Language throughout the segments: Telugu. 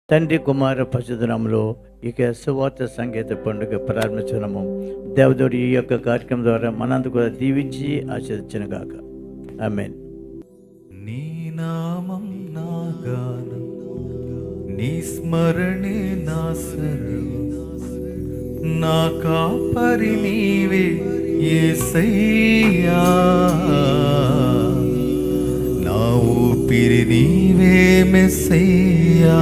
తండ్రి కుమార పరిశుద్ధనామములో ఇక సువార్త సంగీత పండుగ ప్రారంభించున్నాము. దేవదేవుడు ఈ యొక్క కార్యక్రమం ద్వారా మనందు కూడా దీవించి ఆశీర్వదించును గాక. ఆమేన్. నీ నామం నా గానం, నీ స్మరణే నా సర్వం, నా కాపరి నీవే యేసయ్యా, నా ఊపిరి నీవే మెస్సయ్యా,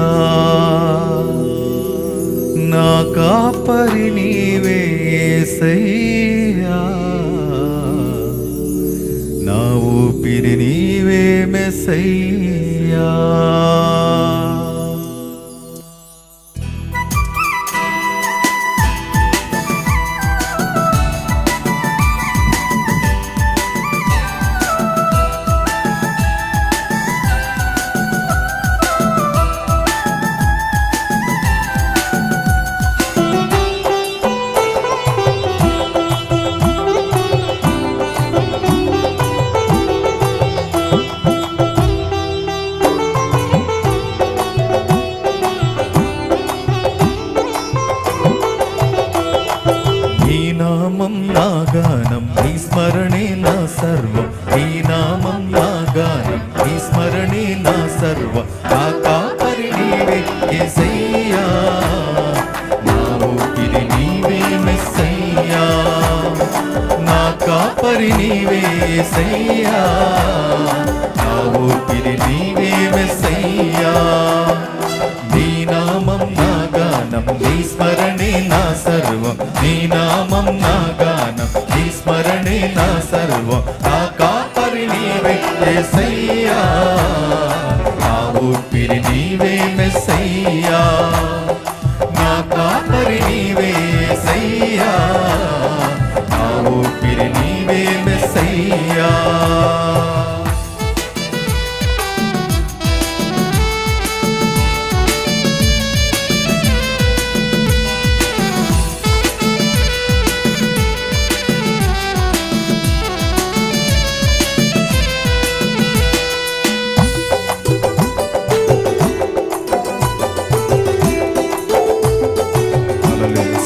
నా కాపరి నీవే యేసయ్యా, నా ఊపిరి నీవే మెస్సయ్యా. నా గానం నీ స్మరణే నా సర్వం, నీ నామం నా గానం నీ స్మరణే నా సర్వం, నా కాపరి నీవే యేసయ్యా, నా ఊపిరి నీవే మెస్సయ్యా, నా కాపరి నీవే యేసయ్యా, నా ఊపిరి నీవే మెస్సయ్యా. నీ నామం నా గానం నీ స్మరణే నా సర్వం, నీ నామం నా గానం నీ స్మరణే నా సర్వం, నా కాపరి నీవే యేసయ్యా, నా ఊపిరి నీవే మెస్సయ్యా, నా కాపరి నీవే యేసయ్యా, నా ఊపిరి నీవే మెస్సయ్యా.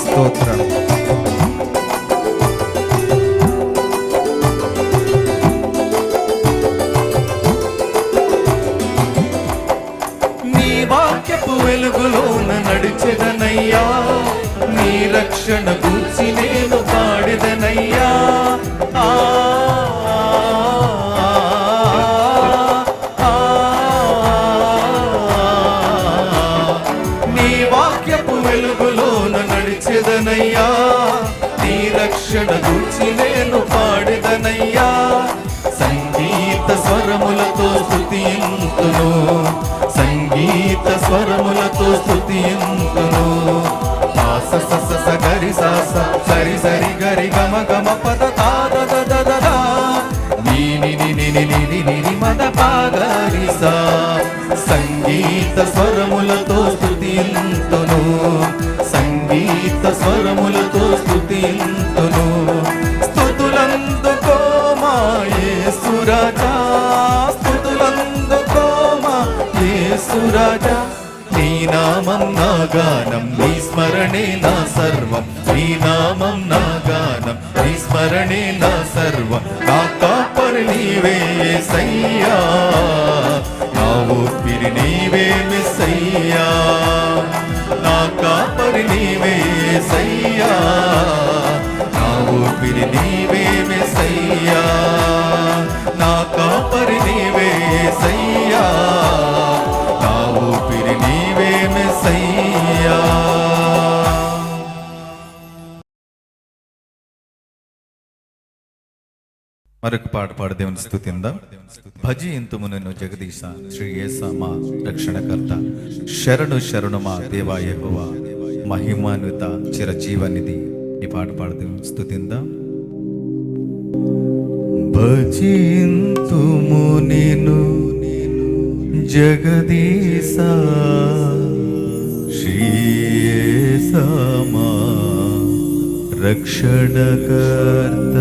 స్తోత్రం. నీ వాక్యపు వెలుగులోన నడిచెదనయ్యా, నీ రక్షణ గూర్చి నేను పాడెదనయ్యా. నీ వాక్యపు వెలుగులోన నడిచెదనయ్యా, నీ రక్షణ గూర్చి నేను పాడెదనయ్యా. సంగీత స్వరములతో స్తుతింతును, సంగీత స్వరములతో స్తుతింతును. స స స స గరి స స సరి సరి గరి గమ గమ పద తా the the the the the ని ని ని ని ని ని ని ని మద ప గరి స. సంగీత స్వరములతో స్తుతింతును, సంగీత స్వరములతో స్తుతింతును. స్తుతులందుకో మా యేసు రాజా, స్తుతులందుకో మా యేసు రాజా. నీ నామం నా గానం నీ స్మరణే నా సర్వం, నీ నామం నా గానం నీ స్మరణే నా సర్వం, నా కాపరి నీవే యేసయ్యా, నా ఊపిరి నీవే మెస్సయ్యా, నా కాపరి నీవే యేసయ్యా, నా ఊపిరి నీవే మెస్సయ్యా, నా కాపరి నీవే యేసయ్యా, నా ఊపిరి నీవే మెస్సయ్యా. మరొక పాట పాడు దేవుని స్తుతిందాం. భజయింతుము నిన్ను జగదీశ, శ్రీ యేసా మా రక్షణకర్త, శరణు శరణు మా దేవా యెహోవా, మహిమాన్విత చిరజీవనిధి. ఈ పాట పాడు దేవుని స్తుతిందాం. భజయింతుము నిన్ను జగదీశ, శ్రీ యేసా మా రక్షణకర్త.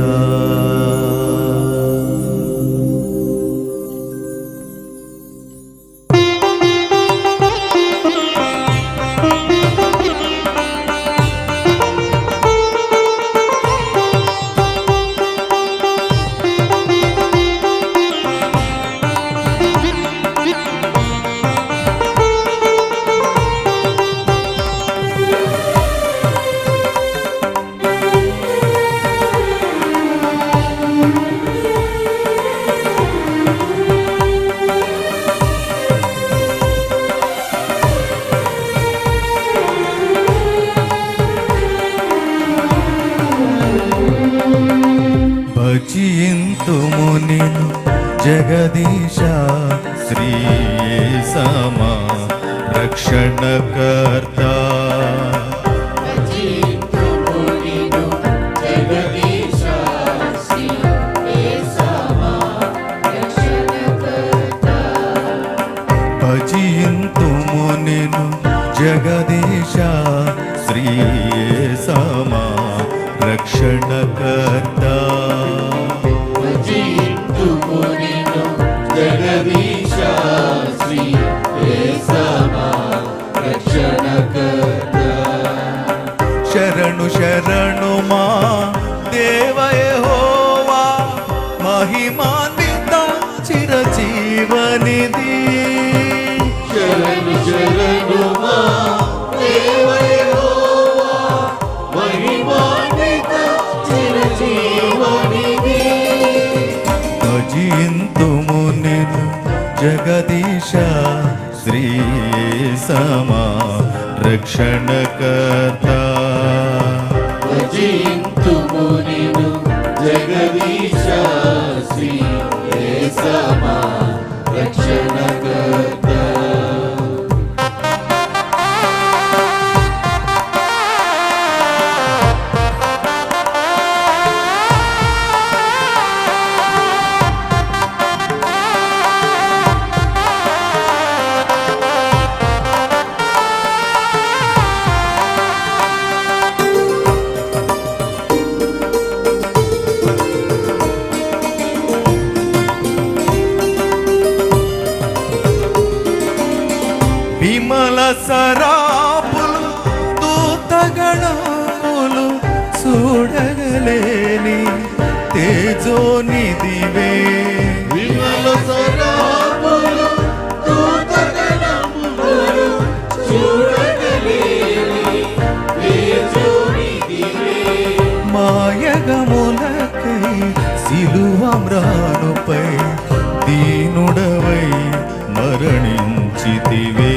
జగదీశ శ్రీయేసమా రక్షణకర్త భజింతుము నిన్ను జగదీశ శ్రీయేసమా రక్షణకర్త శరణు శరణు మా దేవ యెహోవా మహిమాన్విత చిరజీవనిధి శరణు శరణు మా దేవ యెహోవా మహిమాన్విత చిరజీవనిధి భజింతుము నిన్ను జగదీశ శ్రీయేసమా రక్షణకర్త భజింతుము నిన్ను జగదీశ శ్రీయేసమా రక్షణకర్త విమల సరాపులు దూతగణములు చూడగలేని తేజోనిధివే విమల సరాపులు దూతగణములు చూడగలేని తేజోనిధివే మాయగములకై సిలువమ్రానుపై దీనుడవై మరణించితివే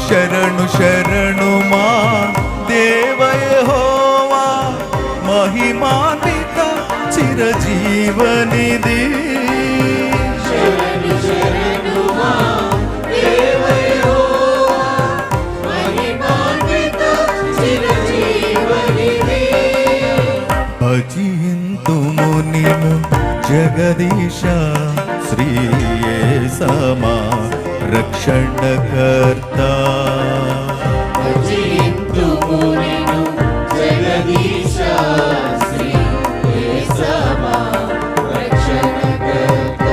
శరణు శరణు మా దేవ యెహోవా మహిమాన్విత చిరజీవనిధి శరణు శరణు మా దేవ యెహోవా మహిమాన్విత చిరజీవనిధి భజింతుము నిన్ను జగదీశ శ్రీయేసమా రక్షణకర్త భజింతుము నిన్ను జగదీశ శ్రీయేసమా రక్షణకర్త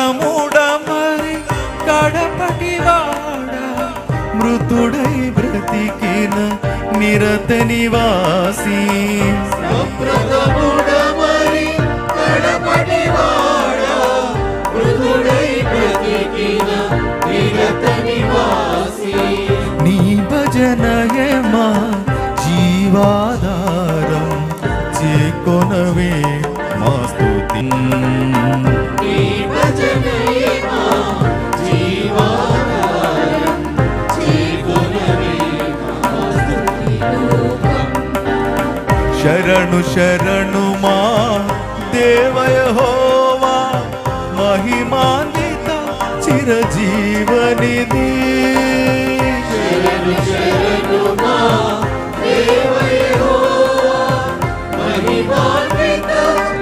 ప్రప్రథముడమరి కడపటివాడ మృతుడై బ్రతికిన నిరత నివాసి ప్రథముడమరి కడపటివాడ మృదుడై బ్రతికిన నిరత నివాసి నీ భజనయే మా జీవాధారం చేకొనవే మా స్తుతి నీ భజనయే మా జీవాధారం చేకొనవే మా స్తుతి రూపం శరణు శరణు మా దేవ యెహోవా మహిమాన్విత చిరజీవనిధి శరణు శరణు మా దేవ యెహోవా మహిమాన్విత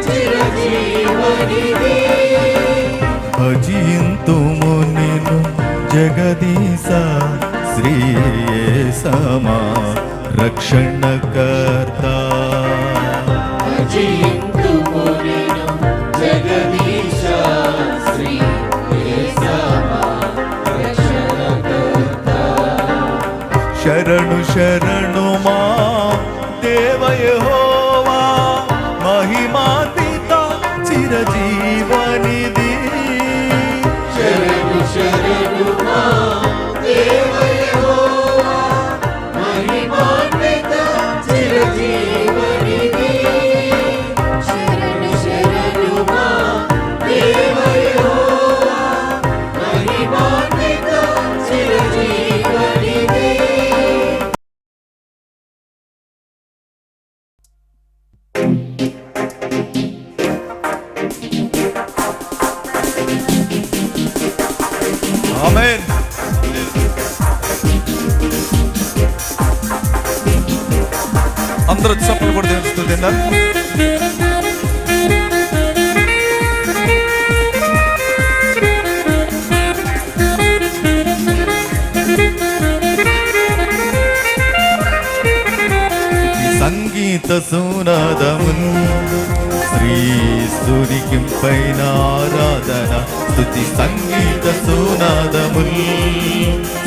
చిరజీవనిధి భజింతుము నిన్ను జగదీశ శ్రీయేసమా రక్షణకర్త భజింతుము నిన్ను జగదీశ శ్రీ యేసమా రక్షణకర్త. శరణు శరణు మా దేవ యెహోవా మహిమాతీత చిరజీవనిధి. శరణు శరణు మా దేవ యెహోవా మహిమాన్విత చిరజీవనిధి. శరణు శరణు మా దేవ యెహోవా మహిమాన్విత చిరజీవనిధి. ఆమేన్. అందరూ చప్పట్లు కూడా దేవుని స్తుతిద్దాం. సంగీత సునాదమున్ శ్రీస్తునికి పైన ఆరాధన. స్తుతి సంగీత సునాదముల్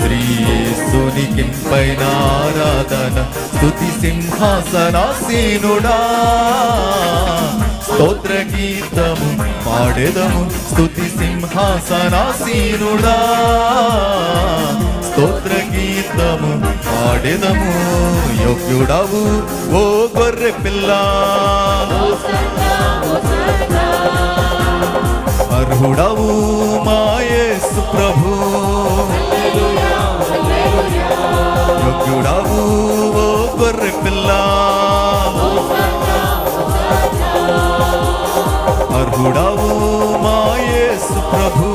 శ్రీస్తునికి పైన ఆరాధన. స్తుతి సింహాసనాసీనుడా స్తోత్ర గీతము పాడెదము. స్తుతి సింహాసనాసీనుడా స్తోత్ర గీతము పాడెదము. యోగ్యుడవు ఓ గొర్రె పిల్ల, అర్హుడవు మా యేసు ప్రభు. యోగ్యుడవు ఓ గొర్రె పిల్ల, అర్హుడవు మా యేసు ప్రభు.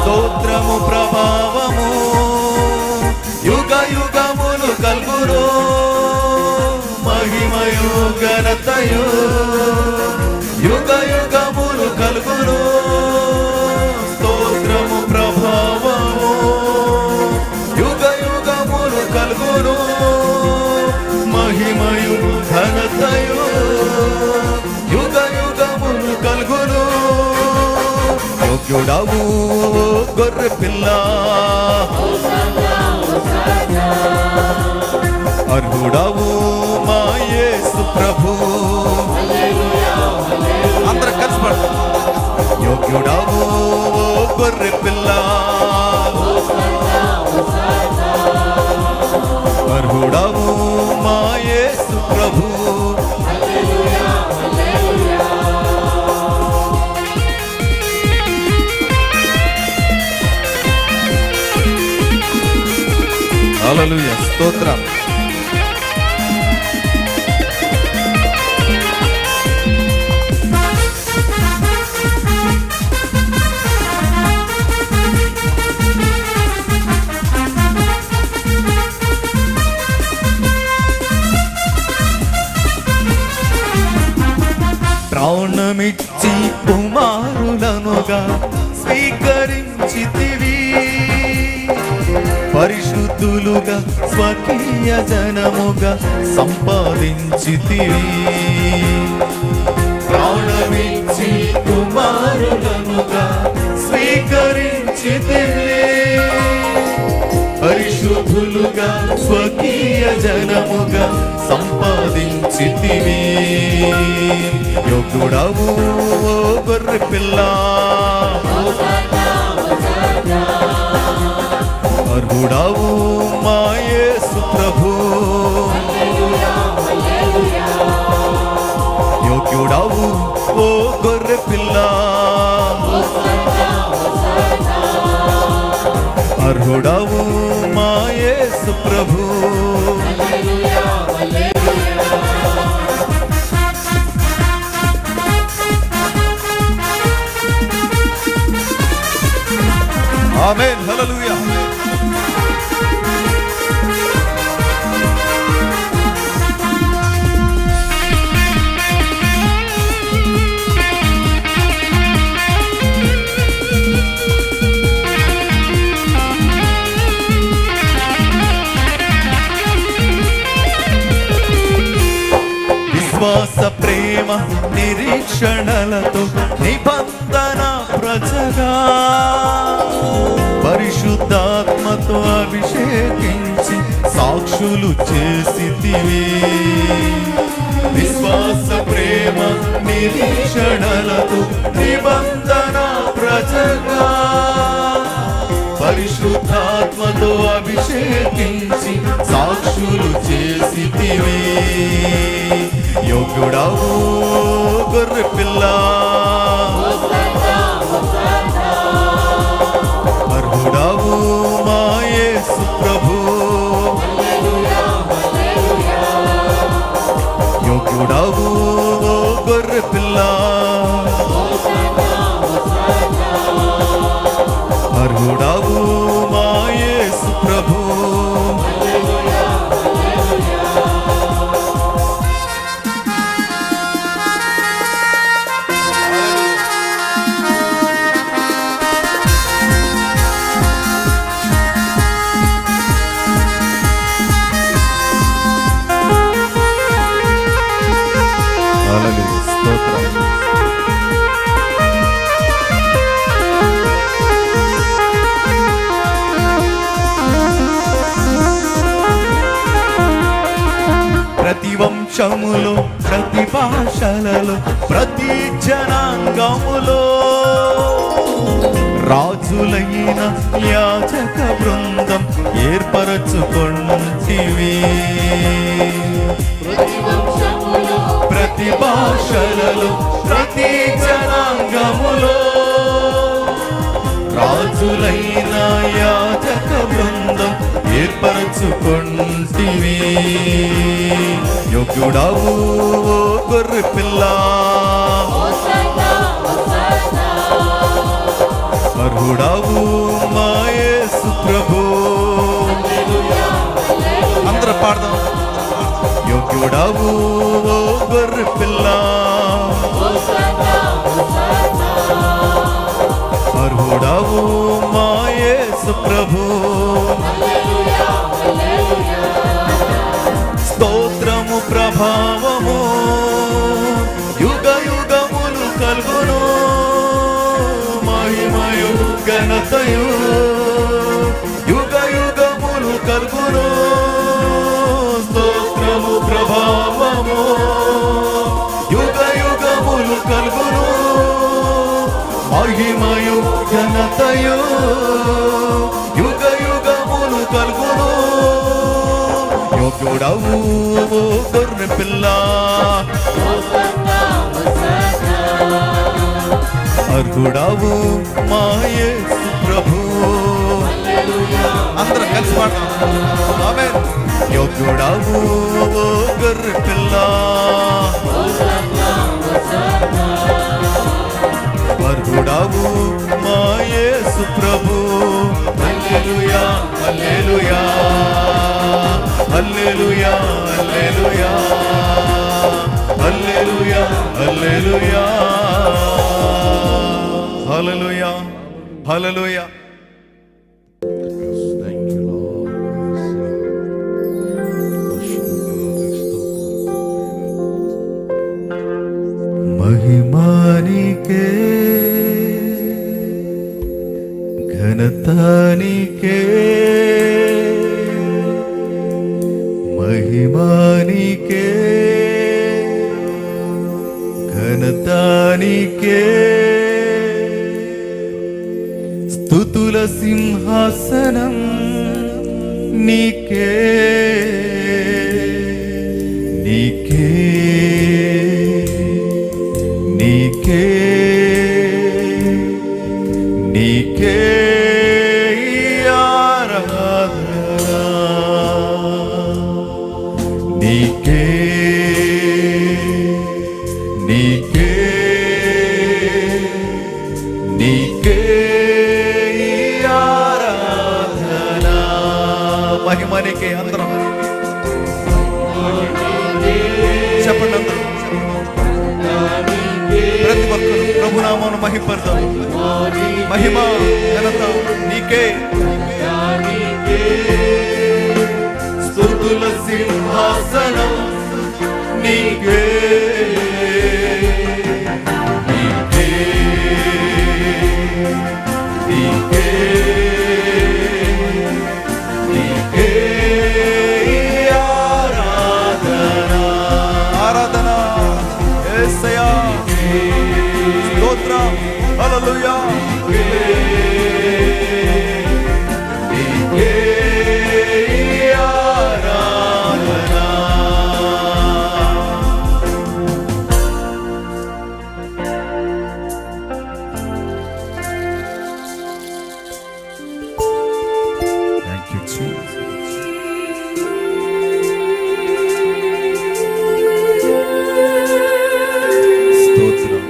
స్తోత్రము ప్రభావము యుగ యుగములు కల్గును. మహిమయు ఘనతయు యుగ యుగములు కల్గును. స్తోత్రము ప్రభావము యుగ యుగములు కల్గును. మహిమయు ఘనతయు యుగ యుగములు కల్గును. యోగ్యుడవు గొర్రె పిల్ల, అర్హుడవు మా యేసు ప్రభు. అందరూ కలిసి పాడతాం. యోగ్యుడవు గొర్రె పిల్ల, అర్హుడవు మా యేసు ప్రభు. హల్లెలూయా, స్తోత్రం. ప్రాణమిచ్చి కుమారులనుగా స్వీకరించితివి. పరిశుద్ధులుగా స్వకీయ జనముగా సంపాదించితివి. ప్రాణమిచ్చి కుమారులనుగా స్వీకరించితివి. పరిశుద్ధులుగా స్వకీయ జనముగా సంపాదించితివి. యోగ్యుడవు ఓ గొర్రె పిల్ల, అర్హుడవు మా యేసు ప్రభు. యోగ్యుడవు ఓ గొర్రె పిల్ల, అర్హుడవు మా యేసు ప్రభు. ఆమేన్, హల్లెలూయా. నిరీక్షణలతో నిబంధన ప్రజగా పరిశుద్ధాత్మతో అభిషేకించి సాక్షులు చేసితివి. విశ్వాస ప్రేమ నిరీక్షణలతో నిబంధన ప్రజగా పరిశుద్ధాత్మతో అభిషేకించి సాక్షులు చేసితివి. యోగ్యుడవు గొర్రె పిల్ల, అర్హుడవు మా యేసు ప్రభు. యోగ్యుడవు గొర్రె పిల్ల, అర్హుడవు మా యేసు ప్రభు. హల్లెలూయా, స్తోత్రం. ప్రతి వంశములో, ప్రతి భాషలలో, ప్రతి జనాంగములో రాజులైన యాజక బృందం ఏర్పరచుకొంటివి. ప్రతి భాషలలో, ప్రతి జనాంగములో రాజులైన యాజక బృందం ఏర్పరచుకొంటివి. యోగ్యుడవు గొర్రె పిల్ల, అర్హుడవు మా యేసు ప్రభు. అందరూ పాడదాం. యోగ్యుడవు గొర్రె పిల్ల, అర్హుడవు మా యేసు ప్రభు. స్తోత్రము ప్రభావము యుగ యుగములు కలుగును. మహిమయు ఘనతయు యుగ యుగములు కలుగును. స్తోత్రము ప్రభావము యుగ యుగములు కలుగును. మహిమయు ఘనతయు యుగ యుగములు కలుగును. యోగ్యుడవు గొర్రె పిల్ల, అర్హుడవు మా యేసు ప్రభు. అందరం కలిసి పాడదాం. ఆమేన్. యోగ్యుడవు గొర్రె పిల్ల, అర్హుడవు మా యేసు ప్రభు. హల్లెలూయా, హల్లెలూయా, హల్లెలూయా, హల్లెలూయా, హల్లెలూయా, హల్లెలూయా, హల్లెలూయా, హల్లెలూయా. మహిమానికే, ఘనతానికే, మహిమానికే, ఘనతానికే. స్తుతుల సింహాసనం నీకే, నీకే, నీకే, నీకే ఆరాధన. నీకే, నీకే, నీకే ఆరాధన. మహిమ నీకే. అందరం చెప్పండి. అందరూ ప్రతి ఒక్కరు ప్రభునామమును మహిమపడతాం. మహిమ ఘనత నీకే. స్తుతుల సింహాసనం నీకే, హల్లెలూయా. నీకే ఆరాధన. Thank you, Jesus. స్తోత్రం.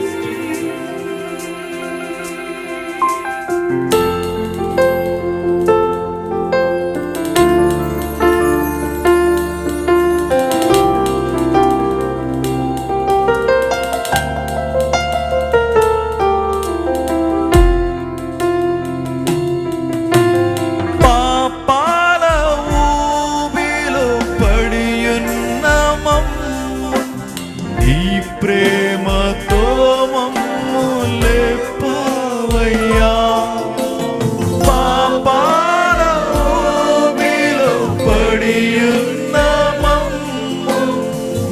పాపాల ఊబిలో పడియున్న మమ్ము నీ ప్రేమతో మమ్ము లేపావయ్యా. పాపాల ఊబిలో పడియున్న మమ్ము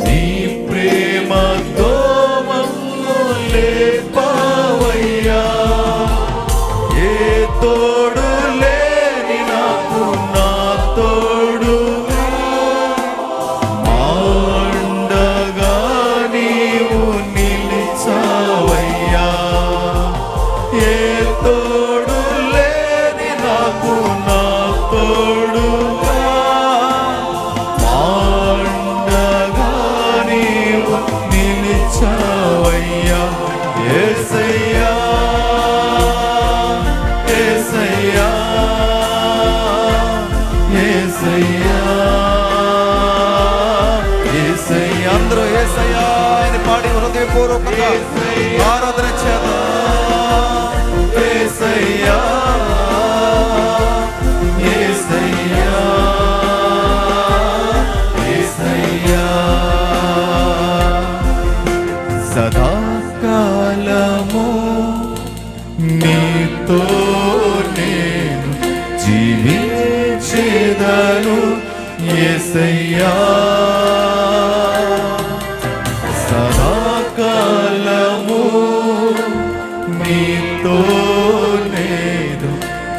నీ ప్రేమతో మమ్ము లేపావయ్యా. ఏ తోడు లేని నాకు నా తోడు అండగా నీవు నిలిచావయ్యా. ఏ తోడు లేని నాకు నా తోడుగా అండగా నీవు నిలిచావయ్యా. యేసయ్యా యేసయ్యా యేసయ్యా యేసయ్యా. అందరూ యేసయ్యా అని పాడి హృదయపూర్వకంగా ఆరాధన చేద్దాం. యేసయ్యా యేసయ్యా యేసయ్యా. సదాకాలము నీతో నేను జీవించేదను యేసయ్యా. సదాకాలము నీతో నేను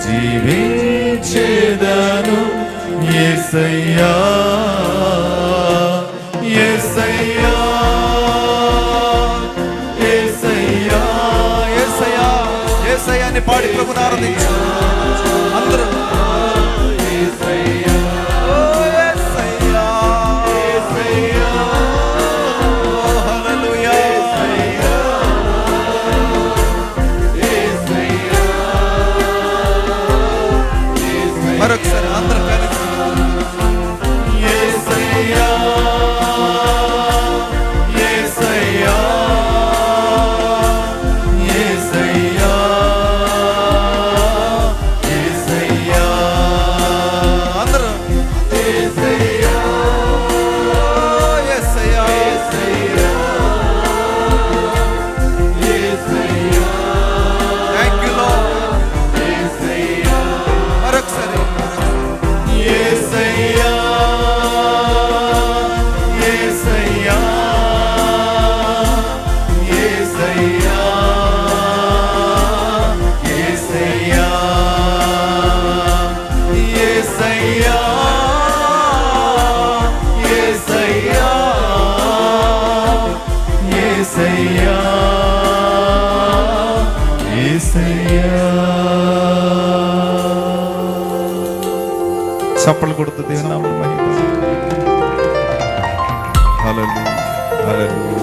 జీవించేదను యేసయ్యా. యేసయ్యా యేసయ్యా యేసయ్యా యేసయ్యా అని పాడి ప్రభుని ఆరాధించు అందరూ. యేసయ్యా ఓ యేసయ్యా యేసయ్యా హల్లెలూయా. మరొకసారి అందరూ కలిసి యేసయ్యా యేసయ్యా యేసయ్యా యేసయ్యా. అందరూ యేసయ్యా యేసయ్యా యేసయ్యా. Thank you lord. యేసయ్యా మరొకసారి యేసయ్యా యేసయ్యా యేసయ్యా యేసయ్యా యేసయ్యా యేసయ్యా యేసయ్యా యేసయ్యా. చప్పట్లు కొడుతూ దేవుని నామమున మహిమ. హల్లెలూయా హల్లెలూయా.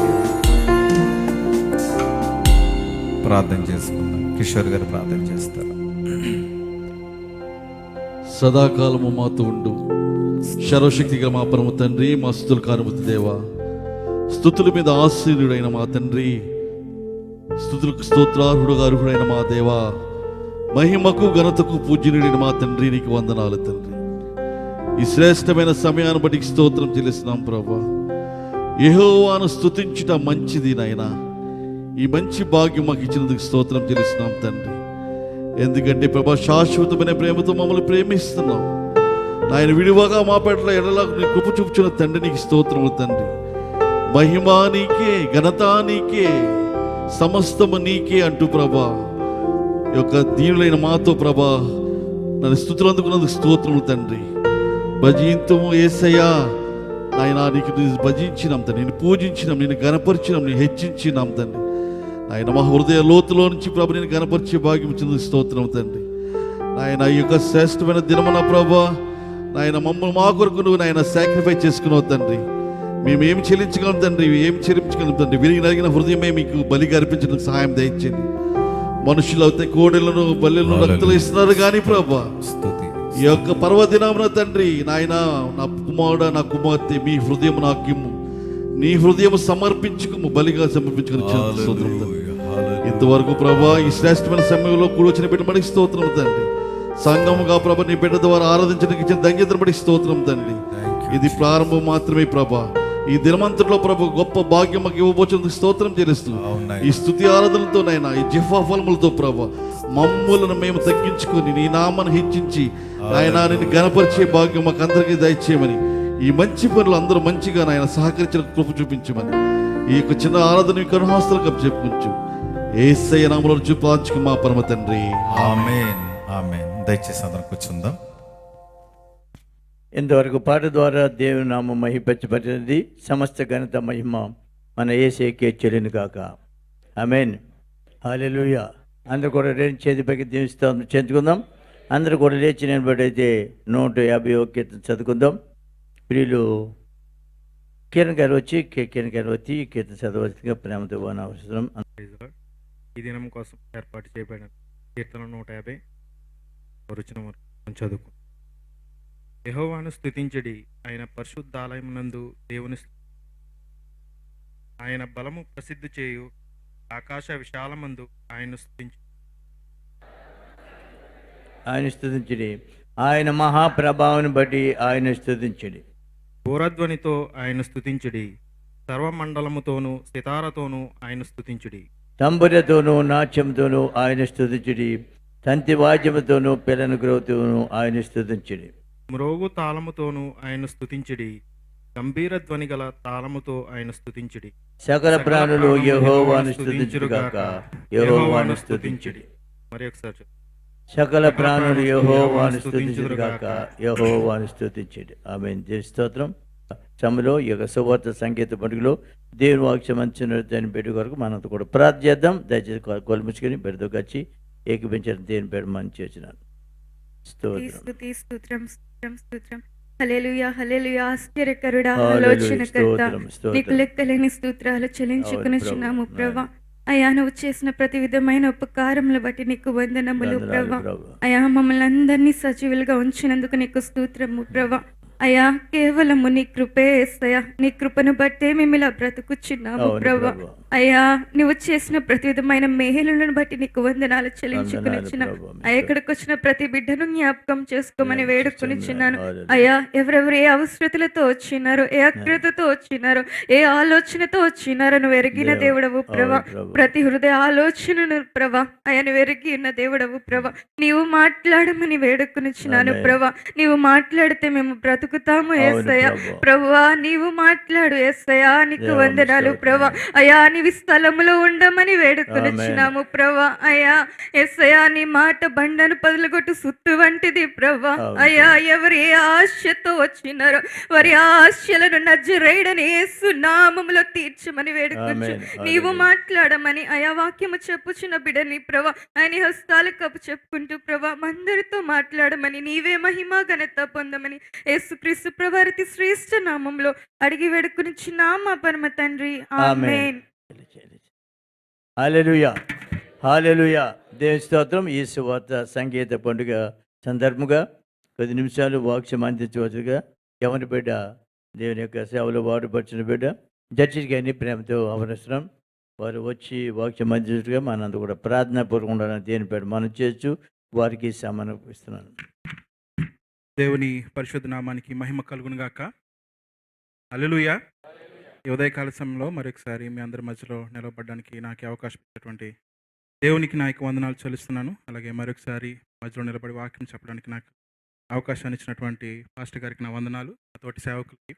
ప్రార్థన చేసుకుందాం. కిషోర్ గారు ప్రార్థన చేస్తారు. సదాకాలము మాతో ఉండు సర్వశక్తి గల మా పరమ తండ్రి, మా స్తుతుల కానుమతి దేవా, స్తుతుల మీద ఆశీనుడైన మా తండ్రి, స్తుతులకు స్తోత్రార్హుడుగా అర్హుడైన మా దేవా, మహిమకు ఘనతకు పూజ్యుడైన మా తండ్రి, నీకు వందనాలు తండ్రి. ఈ శ్రేష్టమైన సమయాన్ని బట్టి స్తోత్రం చెల్లిస్తున్నాం ప్రభా. యెహోవాను స్తుతించుట మంచిది నాయనా. ఈ మంచి భాగ్యం మాకు ఇచ్చినందుకు స్తోత్రం చెల్లిస్తున్నాం తండ్రి. ఎందుకంటే ప్రభా, శాశ్వతమైన ప్రేమతో మమ్మల్ని ప్రేమిస్తున్నాం నాయన. విడివగా మా పట్ల ఎడలా నీ కృప చూపుచున్న తండ్రి, నీకు స్తోత్రములు తండ్రి. మహిమా నీకే, ఘనత నీకే, సమస్తము నీకే అంటూ ప్రభా ఈ యొక్క దీనులైన మాతో ప్రభా నన్ను స్తుతులు అందుకున్నందుకు స్తోత్రములు తండ్రి. భజింతుము యేసయ్యా, ఆయన నీకు భజించినాం తండ్రి, నేను పూజించినాం, నేను గణపరిచినాం, నేను హెచ్చించినాం తండ్రి. ఆయన మా హృదయ లోతులో నుంచి ప్రభు నేను గణపరిచే భాగ్యం ఇచ్చినందుకు స్తోత్రం తండ్రి. నాయన ఈ యొక్క శ్రేష్టమైన దినమున ప్రభా నాయన మమ్మల్ని మా కొరకు నువ్వు నాయన సాక్రిఫైస్ చేసుకున్నావు తండ్రి. మేము ఏమి చెల్లించగలం తండ్రి, ఏమి చెల్లించగలం తండ్రి. విరిగి నలిగిన హృదయమే మీకు బలిగా అర్పించడానికి సహాయం దయచేయండి. మనుషులు అయితే కోడెలను బల్లెలను రక్తులు ఇస్తున్నారు కానీ ప్రభా ఈ యొక్క పర్వదినమున తండ్రి నాయన నా కుమారుడు నా కుమార్తె మీ హృదయం నాకిమ్ము, నీ హృదయం సమర్పించుకుము, బలిగా సమర్పించుకుని స్తోత్రం తండ్రి. ఇంతవరకు ప్రభా ఈ శ్రేష్టమైన సమయంలో కూడి వచ్చిన బిడ్డ బడికి స్తోత్రం తండ్రి. సంఘముగా ప్రభా నీ బిడ్డ ద్వారా ఆరాధించడానికి ఇచ్చిన ధన్యతను బడికి స్తోత్రం తండ్రి. ఇది ప్రారంభం మాత్రమే ప్రభా. ఈ దినమంతట్లో ప్రభు గొప్ప భాగ్యం మాకు ఇవ్వబోచుందుకు స్తోత్రం చెల్లిస్తూ ఈ స్తుతి ఆరాధనలతోనైనా ఈ జిహ్వా ఫలములతో ప్రభా మమ్ములను మేము తగ్గించుకొని నీ నామాన్ని హెచ్చించి ఆయన నిన్ను గణపరిచే భాగ్యం మాకు అందరికీ దయచేయమని, ఈ మంచి పనులు అందరూ మంచిగా నాయన సహకరించిన కృప చూపించమని ఈ యొక్క చిన్న ఆరాధన కరుణాస్తులు కప్పు చెప్పుకుంటూ యేసయ్య నామములో చూపాంచుకు మా పరమ తండ్రి. ఆమేన్ ఆమేన్. దయచేసి అందరం కూర్చుందాం. ఇంతవరకు పాట ద్వారా దేవుని నామం మహిపరచబడినది. సమస్త ఘనత మహిమ మన యేసుకే చెల్లిన కాక. ఆమేన్. హల్లెలూయా. అందరూ కూడా రెండు చేతి పైకి దీవిస్తాం, చెందుకుందాం. అందరూ కూడా లేచి నిలబడైతే 150 కీర్తన చదువుకుందాం. ప్రియులు కిరణ్ గారు వచ్చి కిరణ్ గారు వచ్చి కీర్తన చదవలసిందిగా ప్రేమతో అవసరం. ఈ దినం కోసం ఏర్పాటు చేయబడిన కీర్తన 150 వచనం చదువుకు. యెహోవాను స్తుతించడి, ఆయన పరిశుద్ధాలయమునందు దేవుని ఆయన బలము ప్రసిద్ధి చేయు ఆకాశ విశాలమందు ఆయన స్తుతించు. ఆయన స్తుతించడి, ఆయన మహాప్రభావాన్ని బట్టి ఆయన స్తుతించడి. బోరధ్వనితో ఆయన స్తుతించడి, సర్వమండలముతోనూ సితారతోనూ ఆయన స్తుతించుడి. తంబురతోనూ నాట్యంతోనూ ఆయన స్తుతించడి, తంతి వాద్యముతోనూ పిల్లన గ్రోతోనూ ఆయన స్తుతించడి. మ్రోగు తాళముతోనూ ఆయన స్తుతించుడి, గంభీర ధ్వని గల తాళముతో ఆయన స్తుతించుడి. సకల ప్రాణులు యెహోవాను స్తుతించుగాక, యెహోవాను స్తుతించుడి. మరి ఒకసారి సకల ప్రాణులు యెహోవాను స్తుతించుగాక, యెహోవాను స్తుతించుడి. ఆమేన్. దేవుని స్తోత్రం. సమలో ఈ యొక్క సువార్త సంగీత పండుగలో దేవుని వాక్యం అంచిన దాన్ని పెట్టి కొరకు మనంతా కూడా ప్రార్థన చేద్దాం. దయచేసి కొలుముచ్చుకొని పెడతో వచ్చి ఏకపించిన దేవుని పేరు మనం చేసినాను. స్తుతి స్తోత్రం స్తోత్రం స్తోత్రం. హల్లెలూయా హల్లెలూయా. ఆశ్చర్యకరుడా, హల్లెలూయా. ఆలోచనకర్త, స్తోత్రం, స్తోత్రం. నీకు లెక్కలేని స్తోత్రాలు చెల్లించుకొనిచున్నాము అవును ప్రభా. అయా నువ్వు చేసిన ప్రతి విధమైన ఉపకారములు బట్టి నీకు వందనములు ప్రభా. అయా మమ్మల్ని అందరినీ సజీవులుగా ఉంచినందుకు నీకు స్తోత్రము ప్రభా. అయా కేవలము నీ కృపే యేసయ్యా, నీ కృపను బట్టే మేము ఇలా బ్రతుకుచున్నాము ప్రభా. అయ్యా నువ్వు చేసిన ప్రతి విధమైన మేలులను బట్టి నీకు వందనాలు చెల్లించుకునిచ్చున్నాం. అయ్యా ఇక్కడికి వచ్చిన ప్రతి బిడ్డను జ్ఞాపకం చేసుకోమని వేడుకొనిచున్నాను. అయ్యా ఎవరెవరు ఏ అవసరతలతో వచ్చినారో, ఏ అక్రతతో వచ్చినారో, ఏ ఆలోచనతో వచ్చినారో నువ్వు ఎరిగిన దేవుడవు ప్రభా. ప్రతి హృదయ ఆలోచనను ప్రభా అయ్యా నువ్వు ఎరిగి ఉన్న దేవుడవు ప్రభా. నీవు మాట్లాడమని వేడుకొనిచున్నాను ప్రభా. నీవు మాట్లాడితే మేము బ్రతుకుతాము యేసయ్యా. ప్రభువా నీవు మాట్లాడు యేసయ్యా, నీకు వందనాలు ప్రభా. అయ్యా నీవి స్థలములో ఉండమని వేడుకొనిచ్చినాము ప్రభా. అయ్యా యేసయ్యా నీ మాట బండను పదులుగొట్టు సుత్తు వంటిది ప్రభా. అయ్యా ఎవరు ఏ ఆశతో వచ్చినారో వారి ఆశలను నజరేయుడైన యేసు నామములో తీర్చమని వేడుకొచ్చు. నీవు మాట్లాడమని అయా వాక్యము చెప్పుచున్న బిడ్డని ప్రభా ఆయన హస్తాలు కప్పు చెప్పుకుంటూ ప్రభా అందరితో మాట్లాడమని, నీవే మహిమ ఘనత పొందమని యేసుక్రీస్తు ప్రభు అతి శ్రేష్ఠ నామములో అడిగి వేడుకొనిచున్నాము మా పరమ తండ్రి. ఆమేన్. హల్లెలూయా హల్లెలూయా. దేవుని స్తోత్రం. ఈ సువార్త సంగీత పండుగ సందర్భంగా 10 నిమిషాలు వాక్యం అందించవచ్చుగా ఎవరి బిడ్డ దేవుని యొక్క సేవలో వాడుపరిచిన బిడ్డ జడ్జి గారిని ప్రేమతో ఆహ్వానిస్తున్నాం. వారు వచ్చి వాక్యం అందించుగా మనంత కూడా ప్రార్థనాపూర్వకంగా ఉండాలని దేవుని పేరు మనం చేయొచ్చు. వారికి సమర్పిస్తున్నాను. దేవుని పరిశుద్ధ నామానికి మహిమ కలుగును గాక. హల్లెలూయా. ఈ ఉదయకాల సమయంలో మరొకసారి మీ అందరి మధ్యలో నిలబడడానికి నాకు అవకాశం ఇచ్చినటువంటి దేవునికి నాకు వందనాలు చెల్లిస్తున్నాను. అలాగే మరొకసారి మధ్యలో నిలబడి వాక్యం చెప్పడానికి నాకు అవకాశాన్ని ఇచ్చినటువంటి పాస్టర్ గారికి నా వందనాలు. తోటి సేవకులకి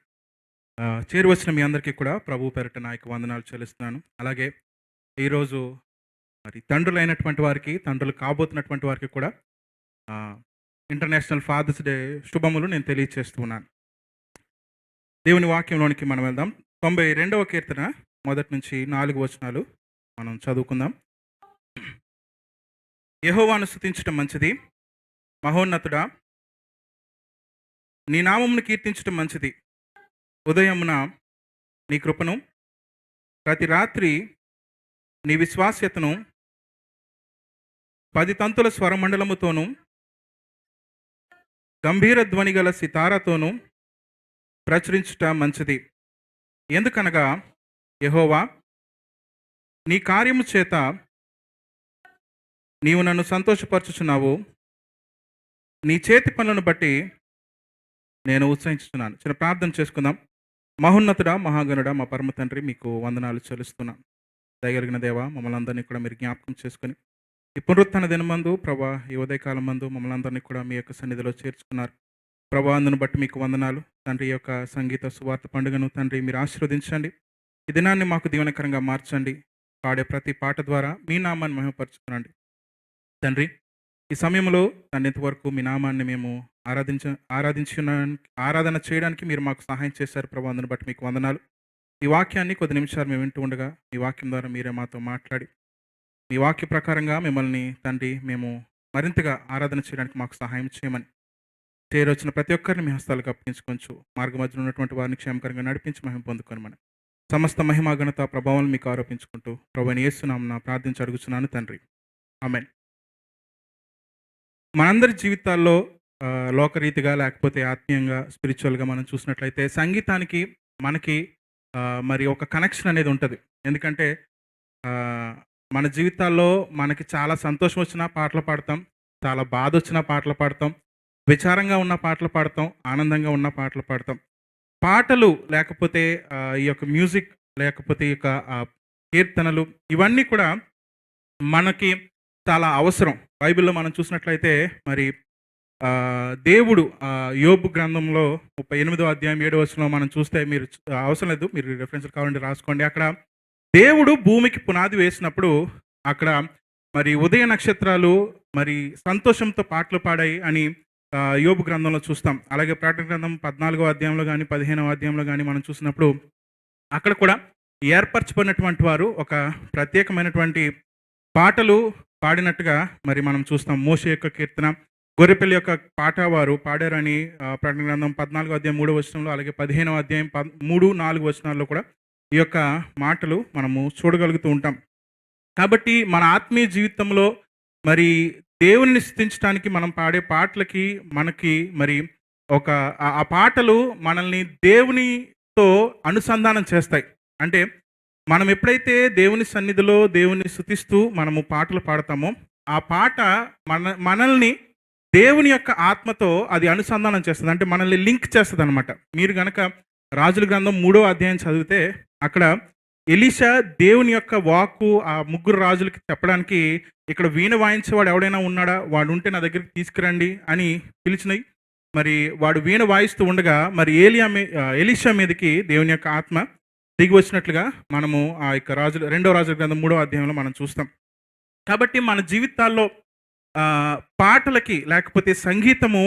చేరువచ్చిన మీ అందరికీ కూడా ప్రభు పేరిట నాకు వందనాలు చెల్లిస్తున్నాను. అలాగే ఈరోజు మరి తండ్రులైనటువంటి వారికి, తండ్రులు కాబోతున్నటువంటి వారికి కూడా ఇంటర్నేషనల్ ఫాదర్స్ డే శుభములు నేను తెలియచేస్తున్నాను. దేవుని వాక్యంలోనికి మనం వెళ్దాం. 92వ కీర్తన మొదటి నుంచి 4 వచనాలు మనం చదువుకుందాం. యెహోవాను స్తుతించటం మంచిది, మహోన్నతుడా నీ నామమును కీర్తించటం మంచిది. ఉదయమున నీ కృపను, ప్రతి రాత్రి నీ విశ్వాస్యతను 10 తంతుల స్వరమండలముతోనూ గంభీర ధ్వని గల సితారతోనూ ప్రచురించుట మంచిది. ఎందుకనగా యెహోవా నీ కార్యము చేత నీవు నన్ను సంతోషపరచుచున్నావు, నీ చేతి పనులను బట్టి నేను ఉత్సహించుతున్నాను. చిన్న ప్రార్థన చేసుకుందాం. మహోన్నతుడా, మహాగణుడా, మా పరమ తండ్రి, మీకు వందనాలు చెల్లిస్తున్నాను. దయగలిగిన దేవా, మమ్మల్ని అందరినీ కూడా మీరు జ్ఞాపకం చేసుకొని ఈ పునరుత్థాన దినమందు ప్రభా, ఈ ఉదయకాలం మందు మమ్మల్ని అందరినీ కూడా మీ యొక్క సన్నిధిలో చేర్చుకున్నారు ప్రభా. అందును బట్టి మీకు వందనాలు తండ్రి. ఈ యొక్క సంగీత సువార్త పండుగను తండ్రి మీరు ఆశీర్వదించండి. ఈ దినాన్ని మాకు దీవెనకరంగా మార్చండి. పాడే ప్రతి పాట ద్వారా మీ నామాన్ని మహిమపరచుకునండి తండ్రి. ఈ సమయంలో తండ్రి ఇంతవరకు మీ నామాన్ని మేము ఆరాధన చేయడానికి మీరు మాకు సహాయం చేశారు ప్రభా. అందును బట్టి మీకు వందనాలు. ఈ వాక్యాన్ని కొద్ది నిమిషాలు మేము వింటూ ఉండగా ఈ వాక్యం ద్వారా మీరే మాతో మాట్లాడి మీ వాక్య ప్రకారంగా మిమ్మల్ని తండ్రి మేము మరింతగా ఆరాధన చేయడానికి మాకు సహాయం చేయమని, చేరొచ్చిన ప్రతి ఒక్కరిని మీ హస్తాలకు అప్పగించుకొంచు మార్గ మధ్యలో ఉన్నటువంటి వారిని క్షేమకరంగా నడిపించి మహిమ పొందుకొనమని సమస్త మహిమ ఘనత ప్రభావం మీకు ఆరోపించుకుంటూ ప్రభువైన యేసు నామమున ప్రార్థించి అడుగుచున్నాను తండ్రి, ఆమేన్. మనందరి జీవితాల్లో లోకరీతిగా లేకపోతే ఆత్మీయంగా, స్పిరిచువల్గా మనం చూసినట్లయితే సంగీతానికి మనకి మరి ఒక కనెక్షన్ అనేది ఉంటుంది. ఎందుకంటే మన జీవితాల్లో మనకి చాలా సంతోషం వచ్చినా పాటలు పాడతాం, చాలా బాధ వచ్చినా పాటలు పాడతాం, విచారంగా ఉన్న పాటలు పాడతాం, ఆనందంగా ఉన్న పాటలు పాడతాం. పాటలు లేకపోతే ఈ యొక్క మ్యూజిక్ లేకపోతే ఈ యొక్క కీర్తనలు ఇవన్నీ కూడా మనకి చాలా అవసరం. బైబిల్లో మనం చూసినట్లయితే మరి దేవుడు యోబు గ్రంథంలో 38వ అధ్యాయం 7వ వచనంలో మనం చూస్తే, మీరు అవసరం లేదు, మీరు రెఫరెన్స్ కావాలంటే రాసుకోండి. అక్కడ దేవుడు భూమికి పునాది వేసినప్పుడు అక్కడ మరి ఉదయ నక్షత్రాలు మరి సంతోషంతో పాటలు పాడాయి అని యోబు గ్రంథంలో చూస్తాం. అలాగే ప్రకటన గ్రంథం 14వ అధ్యాయంలో కానీ 15వ అధ్యాయంలో కానీ మనం చూసినప్పుడు అక్కడ కూడా ఏర్పరచబడినటువంటి వారు ఒక ప్రత్యేకమైనటువంటి పాటలు పాడినట్టుగా మరి మనం చూస్తాం. మోషే యొక్క కీర్తన, గొర్రెపిల్ల యొక్క పాట వారు పాడారని ప్రకటన గ్రంథం 14వ అధ్యాయం 3వ వచనంలో, అలాగే 15వ అధ్యాయం 3, 4 వచనాల్లో కూడా ఈ యొక్క మాటలు మనము చూడగలుగుతూ ఉంటాం. కాబట్టి మన ఆత్మీయ జీవితంలో మరి దేవుని స్తుతించడానికి మనం పాడే పాటలకి మనకి మరి ఒక ఆ పాటలు మనల్ని దేవునితో అనుసంధానం చేస్తాయి. అంటే మనం ఎప్పుడైతే దేవుని సన్నిధిలో దేవుని స్తుతిస్తూ మనము పాటలు పాడతామో ఆ పాట మనల్ని దేవుని యొక్క ఆత్మతో అది అనుసంధానం చేస్తుంది. అంటే మనల్ని లింక్ చేస్తుంది అనమాట. మీరు కనుక రాజుల గ్రంథం 3వ అధ్యాయం చదివితే అక్కడ ఎలీషా దేవుని యొక్క వాక్కు ఆ 3 రాజులకి చెప్పడానికి, ఇక్కడ వీణ వాయించేవాడు ఎవడైనా ఉన్నాడా, వాడు ఉంటే నా దగ్గరికి తీసుకురండి అని పిలిచినాయి. మరి వాడు వీణ వాయిస్తూ ఉండగా మరి ఎలీషా మీదకి దేవుని యొక్క ఆత్మ దిగి వచ్చినట్లుగా మనము ఆ యొక్క రాజుల 2వ రాజుల గ్రంథం 3వ అధ్యాయంలో మనం చూస్తాం. కాబట్టి మన జీవితాల్లో పాటలకి లేకపోతే సంగీతము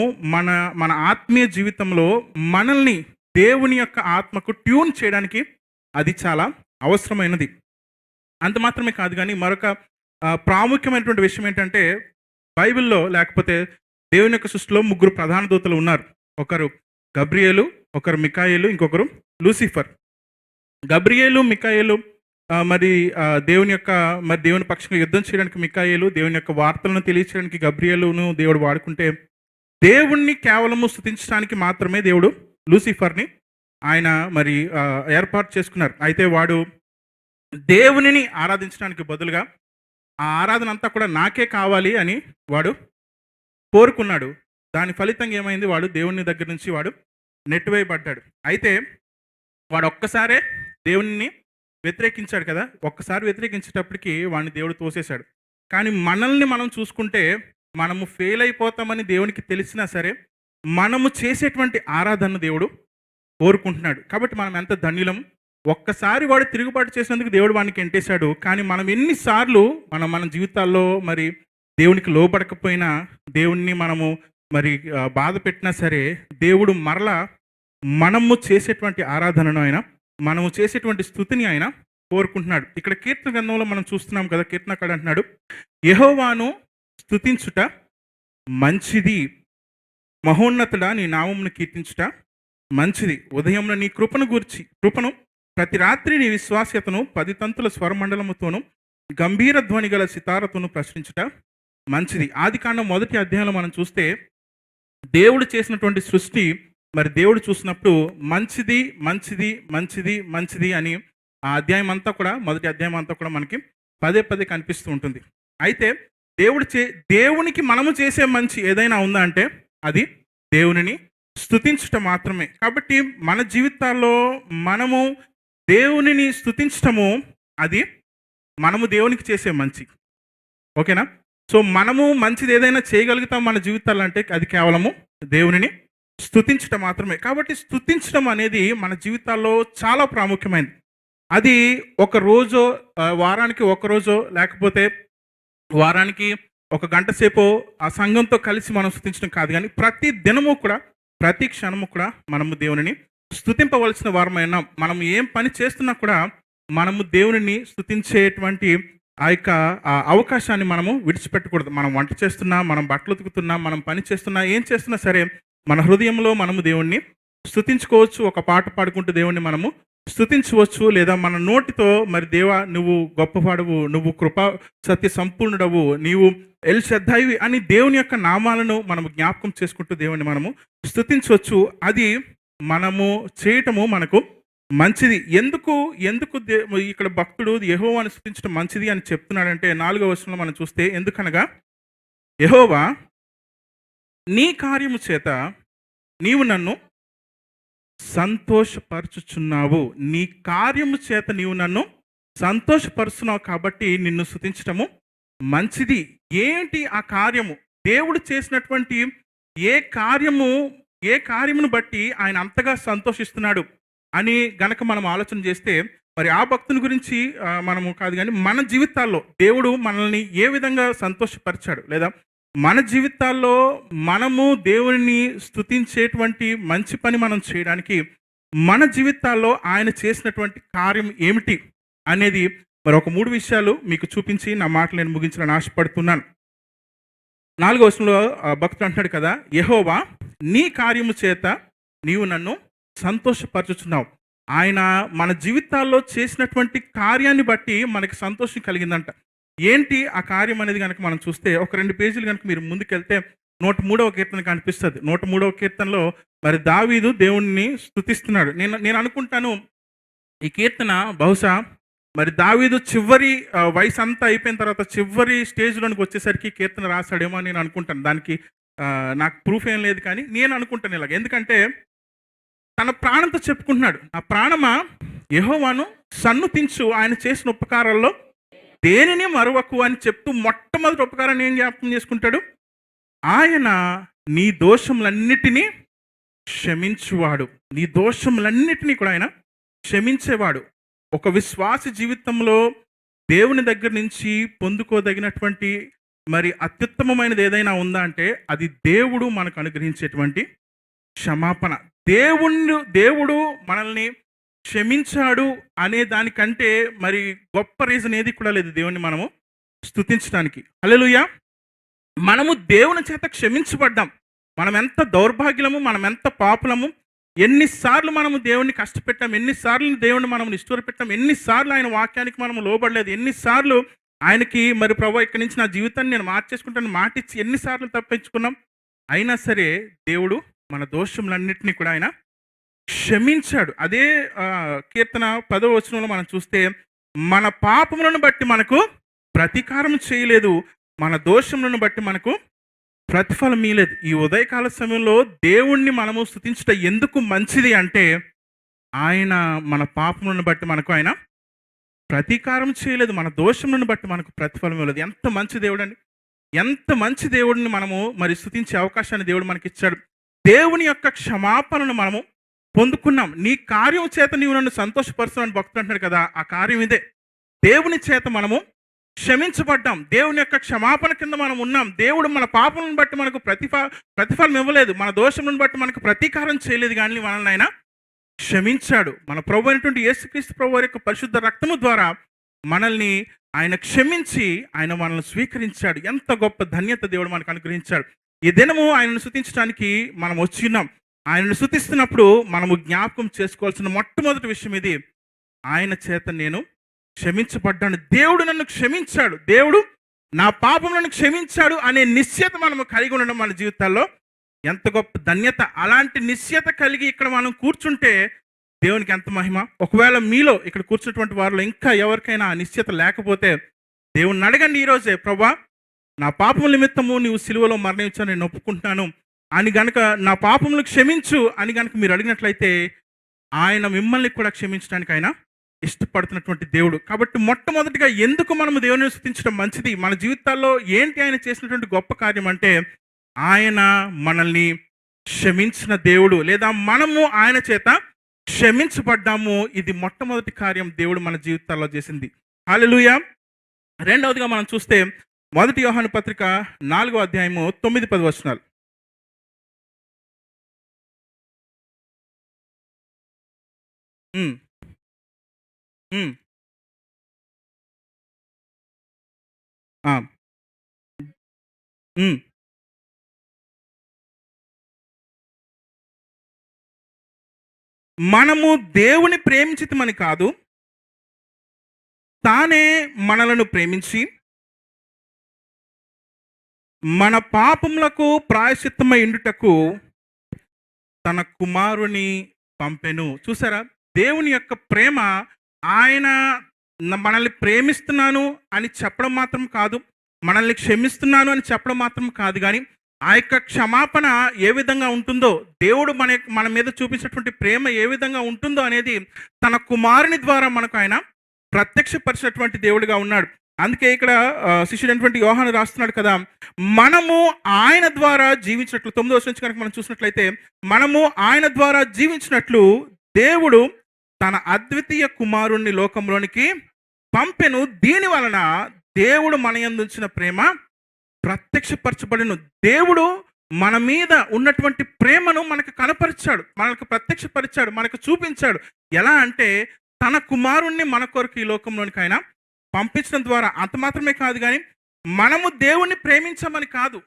మన ఆత్మీయ జీవితంలో మనల్ని దేవుని యొక్క ఆత్మకు ట్యూన్ చేయడానికి అది చాలా అవసరమైనది. అంత మాత్రమే కాదు, కానీ మరొక ప్రాముఖ్యమైనటువంటి విషయం ఏంటంటే, బైబిల్లో లేకపోతే దేవుని యొక్క సృష్టిలో 3 ప్రధాన దూతలు ఉన్నారు. ఒకరు గబ్రియేలు, ఒకరు మికాయేలు, ఇంకొకరు లూసిఫర్. గబ్రియేలు, మికాయేలు మరి దేవుని పక్షంగా యుద్ధం చేయడానికి మికాయేలు, దేవుని యొక్క వార్తలను తెలియచేయడానికి గబ్రియేలును దేవుడు వాడుకుంటే, దేవుణ్ణి కేవలము స్తుతించడానికి మాత్రమే దేవుడు లూసిఫర్ని ఆయన మరి ఏర్పాటు చేసుకున్నారు. అయితే వాడు దేవునిని ఆరాధించడానికి బదులుగా ఆ ఆరాధన అంతా కూడా నాకే కావాలి అని వాడు కోరుకున్నాడు. దాని ఫలితంగా ఏమైంది, వాడు దేవుని దగ్గర నుంచి వాడు నెట్టివేయబడ్డాడు. అయితే వాడు ఒక్కసారే దేవుని వ్యతిరేకించాడు కదా, ఒక్కసారి వ్యతిరేకించేటప్పటికి వాడిని దేవుడు తోసేశాడు. కానీ మనల్ని మనం చూసుకుంటే మనము ఫెయిల్ అయిపోతామని దేవునికి తెలిసినా సరే మనము చేసేటువంటి ఆరాధన దేవుడు కోరుకుంటున్నాడు. కాబట్టి మనం ఎంత ధన్యులం. ఒక్కసారి వాడు తిరుగుబాటు చేసినందుకు దేవుడు వాడిని ఎంటేశాడు. కానీ మనం ఎన్నిసార్లు మన జీవితాల్లో మరి దేవునికి లోబడకపోయినా, దేవుణ్ణి మనము మరి బాధ పెట్టినా సరే, దేవుడు మరలా మనము చేసేటువంటి ఆరాధనను ఆయన, మనము చేసేటువంటి స్తుతిని ఆయన కోరుకుంటున్నాడు. ఇక్కడ కీర్తన గ్రంథంలో మనం చూస్తున్నాం కదా, కీర్తనకారుడు అంటున్నాడు, యెహోవాను స్తుతించుట మంచిది, మహోన్నతుడా నీ నామమును కీర్తించుట మంచిది. ఉదయంలో నీ కృపను ప్రతి రాత్రి నీ విశ్వాస్యతను 10 తంతుల స్వరమండలముతోను గంభీర ధ్వని గల సితారతోను ప్రశ్నించుట మంచిది. ఆదికాండం 1వ అధ్యాయంలో మనం చూస్తే దేవుడు చేసినటువంటి సృష్టి మరి దేవుడు చూసినప్పుడు మంచిది మంచిది మంచిది మంచిది అని ఆ అధ్యాయం అంతా కూడా, 1వ అధ్యాయం అంతా కూడా మనకి పదే పదే కనిపిస్తూ ఉంటుంది. అయితే దేవునికి మనము చేసే మంచి ఏదైనా ఉందా అంటే అది దేవునిని స్తుతించుట మాత్రమే. కాబట్టి మన జీవితాల్లో మనము దేవునిని స్తుతించటము అది మనము దేవునికి చేసే మంచి. ఓకేనా? సో మనము మంచిది ఏదైనా చేయగలుగుతాం మన జీవితాల్లో అంటే అది కేవలము దేవునిని స్తుతించటం మాత్రమే. కాబట్టి స్తుతించడం అనేది మన జీవితాల్లో చాలా ప్రాముఖ్యమైనది. అది ఒక రోజో, వారానికి ఒక రోజో, లేకపోతే వారానికి ఒక గంట సేపు ఆ సంఘంతో కలిసి మనం స్తుతించడం కాదు, కానీ ప్రతి దినము కూడా, ప్రతి క్షణము కూడా మనము దేవునిని స్తుతింపవలసిన వారమైనా, మనం ఏం పని చేస్తున్నా కూడా మనము దేవునిని స్తుతించేటువంటి ఆ యొక్క అవకాశాన్ని మనము విడిచిపెట్టకూడదు. మనం వంట చేస్తున్నా, మనం బట్టలు ఉతుకుతున్నా, మనం పని చేస్తున్నా, ఏం చేస్తున్నా సరే మన హృదయంలో మనము దేవుణ్ణి స్తుతించుకోవచ్చు. ఒక పాట పాడుకుంటూ దేవుణ్ణి మనము స్తుతించవచ్చు. లేదా మన నోటితో మరి దేవా నువ్వు గొప్పవాడవు, నువ్వు కృపా సత్య సంపూర్ణుడవు, నీవు ఎల్ శ్రద్ధయివి అని దేవుని యొక్క నామాలను మనము జ్ఞాపకం చేసుకుంటూ దేవుణ్ణి మనము స్తుతించవచ్చు. అది మనము చేయటము మనకు మంచిది. ఎందుకు ఇక్కడ భక్తుడు యెహోవాను స్తుతించడం మంచిది అని చెప్తున్నాడంటే 4వ వచనంలో మనం చూస్తే, ఎందుకనగా యెహోవా నీ కార్యము చేత నీవు నన్ను సంతోషపరచుచున్నావు, నీ కార్యము చేత నీవు నన్ను సంతోషపరుస్తున్నావు కాబట్టి నిన్ను స్తుతించటము మంచిది. ఏంటి ఆ కార్యము? దేవుడు చేసినటువంటి ఏ కార్యమును బట్టి ఆయన అంతగా సంతోషిస్తున్నాడు అని గనక మనం ఆలోచన చేస్తే, మరి ఆ భక్తుని గురించి మనము కాదు, కానీ మన జీవితాల్లో దేవుడు మనల్ని ఏ విధంగా సంతోషపరిచాడు, లేదా మన జీవితాల్లో మనము దేవుని స్తుతించేటువంటి మంచి పని మనం చేయడానికి మన జీవితాల్లో ఆయన చేసినటువంటి కార్యం ఏమిటి అనేది మరి ఒక 3 విషయాలు మీకు చూపించి నా మాటలు నేను ముగించాలని ఆశపడుతున్నాను. 4వ వచనంలో భక్తుడు అంటాడు కదా, యెహోవా నీ కార్యము చేత నీవు నన్ను సంతోషపరచుచున్నావు. ఆయన మన జీవితాల్లో చేసినటువంటి కార్యాన్ని బట్టి మనకి సంతోషం కలిగిందంట. ఏంటి ఆ కార్యం అనేది కనుక మనం చూస్తే, ఒక 2 పేజీలు కనుక మీరు ముందుకెళ్తే 103వ కీర్తన కనిపిస్తుంది. 103వ కీర్తనలో మరి దావీదు దేవుణ్ణి స్తుతిస్తున్నాడు. నేను అనుకుంటాను ఈ కీర్తన బహుశా మరి దావీదు చివరి వయసు అంతా అయిపోయిన తర్వాత చివరి స్టేజ్లోనికి వచ్చేసరికి కీర్తన రాశాడేమో అని నేను అనుకుంటాను. దానికి నాకు ప్రూఫ్ ఏం లేదు, కానీ నేను అనుకుంటాను ఇలాగ. ఎందుకంటే తన ప్రాణంతో చెప్పుకుంటున్నాడు, ఆ ప్రాణమా యెహోవాను సన్నుతించు, ఆయన చేసిన ఉపకారాల్లో దేనిని మరువకు అని చెప్తూ మొట్టమొదటి ఉపకారాన్ని ఏం జ్ఞాపకం చేసుకుంటాడు? ఆయన నీ దోషములన్నిటినీ క్షమించువాడు. నీ దోషములన్నిటినీ కూడా ఆయన క్షమించేవాడు. ఒక విశ్వాస జీవితంలో దేవుని దగ్గర నుంచి పొందుకోదగినటువంటి మరి అత్యుత్తమమైనది ఏదైనా ఉందా అంటే అది దేవుడు మనకు అనుగ్రహించేటువంటి క్షమాపణ. దేవుడు మనల్ని క్షమించాడు అనే దానికంటే మరి గొప్ప రీజన్ ఏది కూడా లేదు దేవుణ్ణి మనము స్తుతించడానికి. హల్లెలూయా. మనము దేవుని చేత క్షమించబడ్డాం. మనం ఎంత దౌర్భాగ్యము, మనం ఎంత పాపులము, ఎన్నిసార్లు మనము దేవుణ్ణి కష్టపెట్టాం, ఎన్నిసార్లు దేవుణ్ణి మనం నిష్ఠూరపెట్టాం, ఎన్నిసార్లు ఆయన వాక్యానికి మనము లోబడలేదు, ఎన్నిసార్లు ఆయనకి మరి ప్రభువా ఇక్కడి నుంచి నా జీవితాన్ని నేను మార్చేసుకుంటాను మాటిచ్చి ఎన్నిసార్లు తప్పించుకున్నాం. అయినా సరే దేవుడు మన దోషములన్నింటినీ కూడా ఆయన క్షమించాడు. అదే కీర్తన 10వ వచనంలో మనం చూస్తే, మన పాపములను బట్టి మనకు ప్రతీకారం చేయలేదు, మన దోషములను బట్టి మనకు ప్రతిఫలం ఇయ్యలేదు. ఈ ఉదయకాల సమయంలో దేవుణ్ణి మనము స్తుతించుట ఎందుకు మంచిది అంటే, ఆయన మన పాపములను బట్టి మనకు ఆయన ప్రతీకారం చేయలేదు, మన దోషములను బట్టి మనకు ప్రతిఫలం ఇవ్వలేదు. ఎంత మంచి దేవుడు అండి! ఎంత మంచి దేవుడిని మనము మరి స్తుతించే అవకాశాన్ని దేవుడు మనకి ఇచ్చాడు. దేవుని యొక్క క్షమాపణను మనము పొందుకున్నాం. నీ కార్యం చేత నీవు నన్ను సంతోషపరుస్తున్నాను భక్తుడు అంటున్నాడు కదా, ఆ కార్యం ఇదే. దేవుని చేత మనము క్షమించబడ్డాం. దేవుని యొక్క క్షమాపణ కింద మనం ఉన్నాం. దేవుడు మన పాపలను బట్టి మనకు ప్రతిఫలం ఇవ్వలేదు, మన దోషములను బట్టి మనకు ప్రతీకారం చేయలేదు, కానీ మనల్ని ఆయన క్షమించాడు. మన ప్రభు అయినటువంటి యేసుక్రీస్తు ప్రభు వారి యొక్క పరిశుద్ధ రక్తము ద్వారా మనల్ని ఆయన క్షమించి ఆయన మనల్ని స్వీకరించాడు. ఎంత గొప్ప ధన్యత దేవుడు మనకు అనుగ్రహించాడు. ఈ దినము ఆయనను స్తుతించడానికి మనం వచ్చి ఉన్నాం. ఆయనను స్తుతిస్తున్నప్పుడు మనము జ్ఞాపకం చేసుకోవాల్సిన మొట్టమొదటి విషయం ఇది, ఆయన చేత నేను క్షమించబడ్డాను. దేవుడు నన్ను క్షమించాడు, దేవుడు నా పాపములను క్షమించాడు అనే నిశ్చయత మనము కలిగి ఉండడం మన జీవితాల్లో ఎంత గొప్ప ధన్యత. అలాంటి నిశ్చయత కలిగి ఇక్కడ మనం కూర్చుంటే దేవునికి ఎంత మహిమ. ఒకవేళ మీలో ఇక్కడ కూర్చున్నటువంటి వారిలో ఇంకా ఎవరికైనా ఆ నిశ్చయత లేకపోతే దేవుణ్ణి అడగండి ఈరోజే, ప్రభా నా పాపముల నిమిత్తము నీవు సిలువలో మరణించావు, నేను ఒప్పుకుంటున్నాను అని గనక, నా పాపములు క్షమించు అని గనక మీరు అడిగినట్లయితే ఆయన మిమ్మల్ని కూడా క్షమించడానికి ఆయన ఇష్టపడుతున్నటువంటి దేవుడు. కాబట్టి మొట్టమొదటిగా ఎందుకు మనము దేవుని స్తుతించడం మంచిది, మన జీవితాల్లో ఏంటి ఆయన చేసినటువంటి గొప్ప కార్యం అంటే, ఆయన మనల్ని క్షమించిన దేవుడు, లేదా మనము ఆయన చేత క్షమించబడ్డాము. ఇది మొట్టమొదటి కార్యం దేవుడు మన జీవితాల్లో చేసింది. హల్లెలూయా. రెండవదిగా మనం చూస్తే 1 యోహాను పత్రిక 4వ అధ్యాయము 9-10 వచనాలు. ఆ. మనము దేవుని ప్రేమించితమని కాదు, తానే మనలను ప్రేమించి మన పాపములకు ప్రాయశ్చిత్తమై ఉండుటకు తన కుమారుని పంపెను. చూసారా, దేవుని యొక్క ప్రేమ, ఆయన మనల్ని ప్రేమిస్తున్నాను అని చెప్పడం మాత్రం కాదు, మనల్ని క్షమిస్తున్నాను అని చెప్పడం మాత్రం కాదు, కానీ ఆ యొక్క క్షమాపణ ఏ విధంగా ఉంటుందో, దేవుడు మన మీద చూపించినటువంటి ప్రేమ ఏ విధంగా ఉంటుందో అనేది తన కుమారుని ద్వారా మనకు ఆయన ప్రత్యక్షపరిచినటువంటి దేవుడిగా ఉన్నాడు. అందుకే ఇక్కడ శిష్యుడైనటువంటి యోహాను రాస్తున్నాడు కదా, మనము ఆయన ద్వారా జీవించినట్లు, 9వ వచనం నుంచి కనుక మనం చూసినట్లయితే, మనము ఆయన ద్వారా జీవించినట్లు దేవుడు తన అద్వితీయ కుమారుణ్ణి లోకంలోనికి పంపెను. దీని వలన దేవుడు మన యందు ఉంచిన ప్రేమ ప్రత్యక్షపరచబడిను. దేవుడు మన మీద ఉన్నటువంటి ప్రేమను మనకు కనపరిచాడు, మనకు ప్రత్యక్షపరిచాడు, మనకు చూపించాడు. ఎలా అంటే తన కుమారుణ్ణి మన కొరకు ఈ లోకంలోనికి ఆయన పంపించడం ద్వారా. అంత మాత్రమే కాదు, కానీ మనము దేవుణ్ణి ప్రేమించమని కాదు,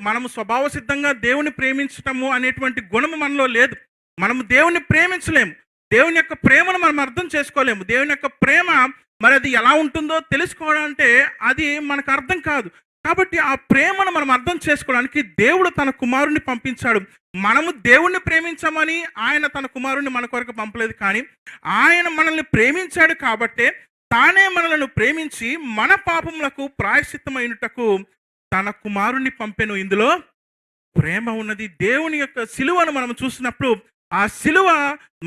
మనము స్వభావ సిద్ధంగా దేవుని ప్రేమించటము అనేటువంటి గుణము మనలో లేదు. మనము దేవుణ్ణి ప్రేమించలేము, దేవుని యొక్క ప్రేమను మనం అర్థం చేసుకోలేము. దేవుని యొక్క ప్రేమ మరి అది ఎలా ఉంటుందో తెలుసుకోవడం అంటే అది మనకు అర్థం కాదు. కాబట్టి ఆ ప్రేమను మనం అర్థం చేసుకోవడానికి దేవుడు తన కుమారుణ్ణి పంపించాడు. మనము దేవుణ్ణి ప్రేమించామని ఆయన తన కుమారుణ్ణి మన కొరకు పంపలేదు, కానీ ఆయన మనల్ని ప్రేమించాడు కాబట్టే తానే మనలను ప్రేమించి మన పాపములకు ప్రాయశ్చిత్తమైనటకు తన కుమారుణ్ణి పంపెను. ఇందులో ప్రేమ ఉన్నది. దేవుని యొక్క సిలువను మనం చూసినప్పుడు ఆ సిలువ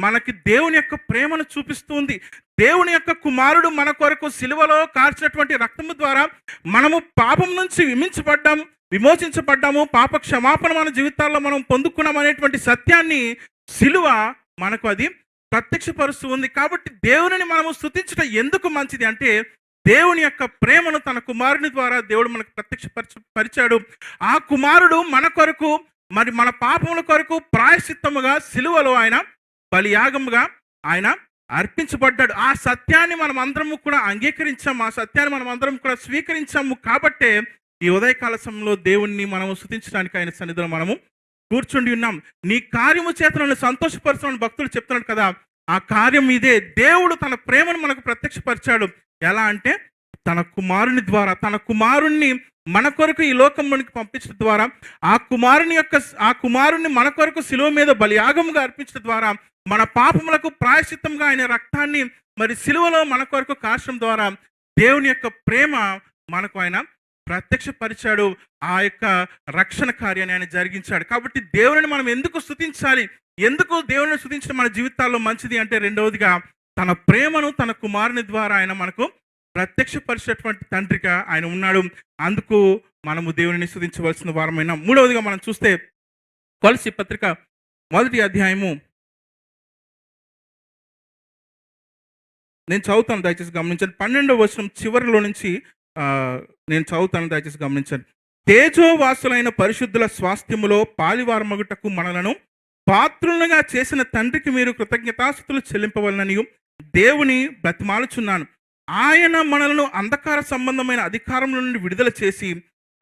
మనకి దేవుని యొక్క ప్రేమను చూపిస్తుంది. దేవుని యొక్క కుమారుడు మన కొరకు సిలువలో కార్చినటువంటి రక్తము ద్వారా మనము పాపం నుంచి విమోచించబడ్డాము, పాప క్షమాపణ మన జీవితాల్లో మనం పొందుకున్నాం అనేటువంటి సత్యాన్ని సిలువ మనకు అది ప్రత్యక్షపరుస్తూ ఉంది. కాబట్టి దేవుని మనము స్తుతించడం ఎందుకు మంచిది అంటే, దేవుని యొక్క ప్రేమను తన కుమారుని ద్వారా దేవుడు మనకు ప్రత్యక్షపరిచాడు. ఆ కుమారుడు మన కొరకు, మరి మన పాపముల కొరకు ప్రాయశ్చిత్తముగా సిలువలో ఆయన బలియాగముగా ఆయన అర్పించబడ్డాడు. ఆ సత్యాన్ని మనం అందరము కూడా అంగీకరించాము, ఆ సత్యాన్ని మనం అందరం కూడా స్వీకరించాము. కాబట్టే ఈ ఉదయకాల సమయంలో దేవుణ్ణి మనము స్తుతించడానికి ఆయన సన్నిధిలో మనము కూర్చుండి ఉన్నాం. నీ కార్యము చేత నన్ను సంతోషపరచమని భక్తులు చెప్తున్నాడు కదా, ఆ కార్యం ఇదే. దేవుడు తన ప్రేమను మనకు ప్రత్యక్షపరిచాడు. ఎలా అంటే తన కుమారుని ద్వారా, తన కుమారుణ్ణి మన కొరకు ఈ లోకంలోనికి పంపించడం ద్వారా, ఆ కుమారుణ్ణి మన కొరకు శిలువ మీద బలియాగముగా అర్పించడం ద్వారా, మన పాపములకు ప్రాయశ్చిత్తంగా ఆయన రక్తాన్ని మరి శిలువలో మన కొరకు కాచడం ద్వారా దేవుని యొక్క ప్రేమ మనకు ఆయన ప్రత్యక్షపరిచాడు. ఆ యొక్క రక్షణ కార్యాన్ని ఆయన జరిగించాడు. కాబట్టి దేవుని మనం ఎందుకు స్తుతించాలి, ఎందుకు దేవుని స్తుతించడం మన జీవితాల్లో మంచిది అంటే, రెండవదిగా తన ప్రేమను తన కుమారుని ద్వారా ఆయన మనకు ప్రత్యక్షపరిచేటువంటి తండ్రిగా ఆయన ఉన్నాడు. అందుకు మనము దేవుని స్తుతించవలసిన వారమైన. మూడవదిగా మనం చూస్తే కొలస్సీ పత్రిక 1వ అధ్యాయము నేను చదువుతాను, దయచేసి గమనించండి. 12వ వచనం చివరిలో నుంచి నేను చదువుతాను, దయచేసి గమనించండి. తేజోవాసులైన పరిశుద్ధుల స్వాస్థ్యములో పాలివారమగుటకు మనలను పాత్రులుగా చేసిన తండ్రికి మీరు కృతజ్ఞతాస్తుతులు చెల్లింపవలననియు దేవుని బ్రతిమాలుచున్నాను. ఆయన మనలను అంధకార సంబంధమైన అధికారంలో నుండి విడుదల చేసి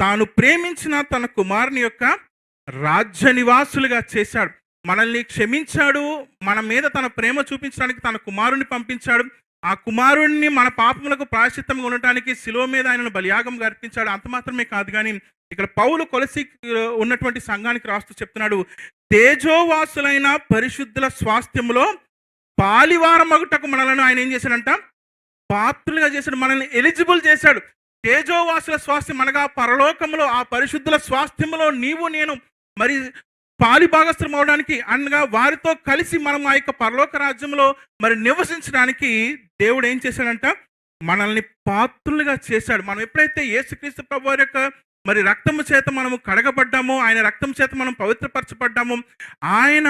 తాను ప్రేమించిన తన కుమారుని యొక్క రాజ్య నివాసులుగా చేశాడు. మనల్ని క్షమించాడు, మన మీద తన ప్రేమ చూపించడానికి తన కుమారుని పంపించాడు. ఆ కుమారుణ్ణి మన పాపములకు ప్రాయశ్చిత్తంగా ఉండటానికి శిలువ మీద ఆయనను బలియాగంగా అర్పించాడు. అంత మాత్రమే కాదు, కానీ ఇక్కడ పౌలు కొలసి ఉన్నటువంటి సంఘానికి రాస్తూ చెప్తున్నాడు, తేజోవాసులైన పరిశుద్ధుల స్వాస్థ్యములో పాలివారమగుటకు మనలను ఆయన ఏం చేశాడంట? పాత్రులుగా చేశాడు, మనల్ని ఎలిజిబుల్ చేశాడు. తేజోవాసుల స్వాస్థ్యం అనగా పరలోకములో ఆ పరిశుద్ధుల స్వాస్థ్యములో నీవు నేను మరి పాలిభాగస్థం అవడానికి, అనగా వారితో కలిసి మనం ఆ యొక్క పరలోక రాజ్యంలో మరి నివసించడానికి దేవుడు ఏం చేశాడంట? మనల్ని పాత్రులుగా చేశాడు. మనం ఎప్పుడైతే యేసుక్రీస్తు ప్రభువారి యొక్క మరి రక్తము చేత మనము కడగబడ్డామో, ఆయన రక్తం చేత మనం పవిత్రపరచబడ్డామో, ఆయన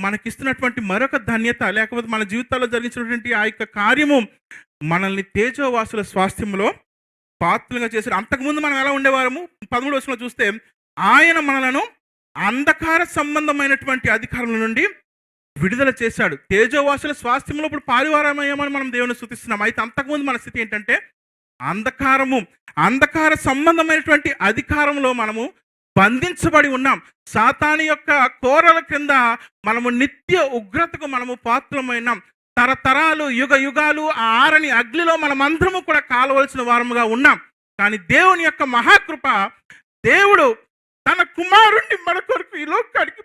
మనకిస్తున్నటువంటి మరొక ధన్యత, లేకపోతే మన జీవితాల్లో జరిగించినటువంటి ఆ యొక్క కార్యము మనల్ని తేజోవాసుల స్వాస్థ్యంలో పాత్రలుగా చేశాడు. అంతకుముందు మనం ఎలా ఉండేవారము? 13వ వచనంలో చూస్తే ఆయన మనలను అంధకార సంబంధమైనటువంటి అధికారుల నుండి విడుదల చేశాడు. తేజోవాసుల స్వాస్థ్యంలో ఇప్పుడు పారివారమయ్యామని మనం దేవుని స్తుతిస్తున్నాం. అయితే అంతకుముందు మన స్థితి ఏంటంటే అంధకార సంబంధమైనటువంటి అధికారంలో మనము బంధించబడి ఉన్నాం. సాతాను యొక్క కోరల క్రింద మనము నిత్య ఉగ్రతకు మనము పాత్రమైనాం. తరతరాలు యుగ యుగాలు ఆ ఆరని అగ్నిలో మనమందరము కూడా కాలవలసిన వారముగా ఉన్నాం. కానీ దేవుని యొక్క మహాకృప, దేవుడు తన కుమారుణ్ణి మన కొరకు ఈ లోకానికి